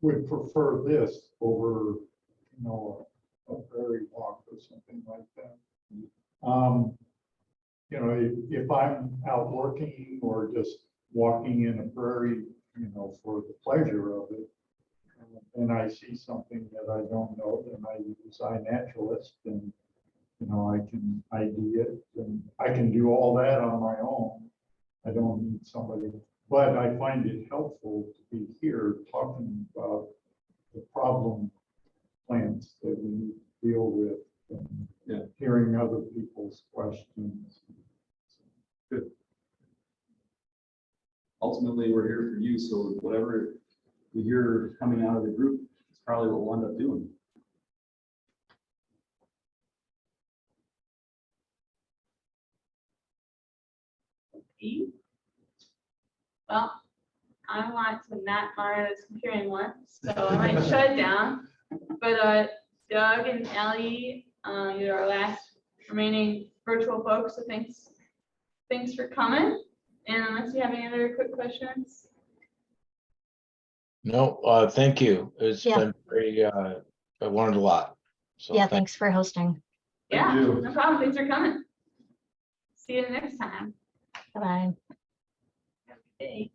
L: would prefer this over, you know, a prairie walk or something like that. You know, if I'm out working or just walking in a prairie, you know, for the pleasure of it, and I see something that I don't know, then I use iNaturalist, and, you know, I can ID it, and I can do all that on my own. I don't need somebody, but I find it helpful to be here talking about the problem plants that we need to deal with, and hearing other people's questions.
B: Good. Ultimately, we're here for you, so whatever we hear coming out of the group, it's probably what we'll end up doing.
A: Well, I want to not mar this computer anymore, so I might shut it down. But Doug and Ellie, you're our last remaining virtual folks, so thanks for coming. And unless you have any other quick questions.
I: No, thank you. It's
J: Yeah.
I: been very, I learned a lot. So
J: Yeah,
I: thank-
J: thanks for hosting.
A: Yeah,
B: you.
A: no problem. Thanks for coming. See you next time.
J: Bye-bye.
A: Have a good day.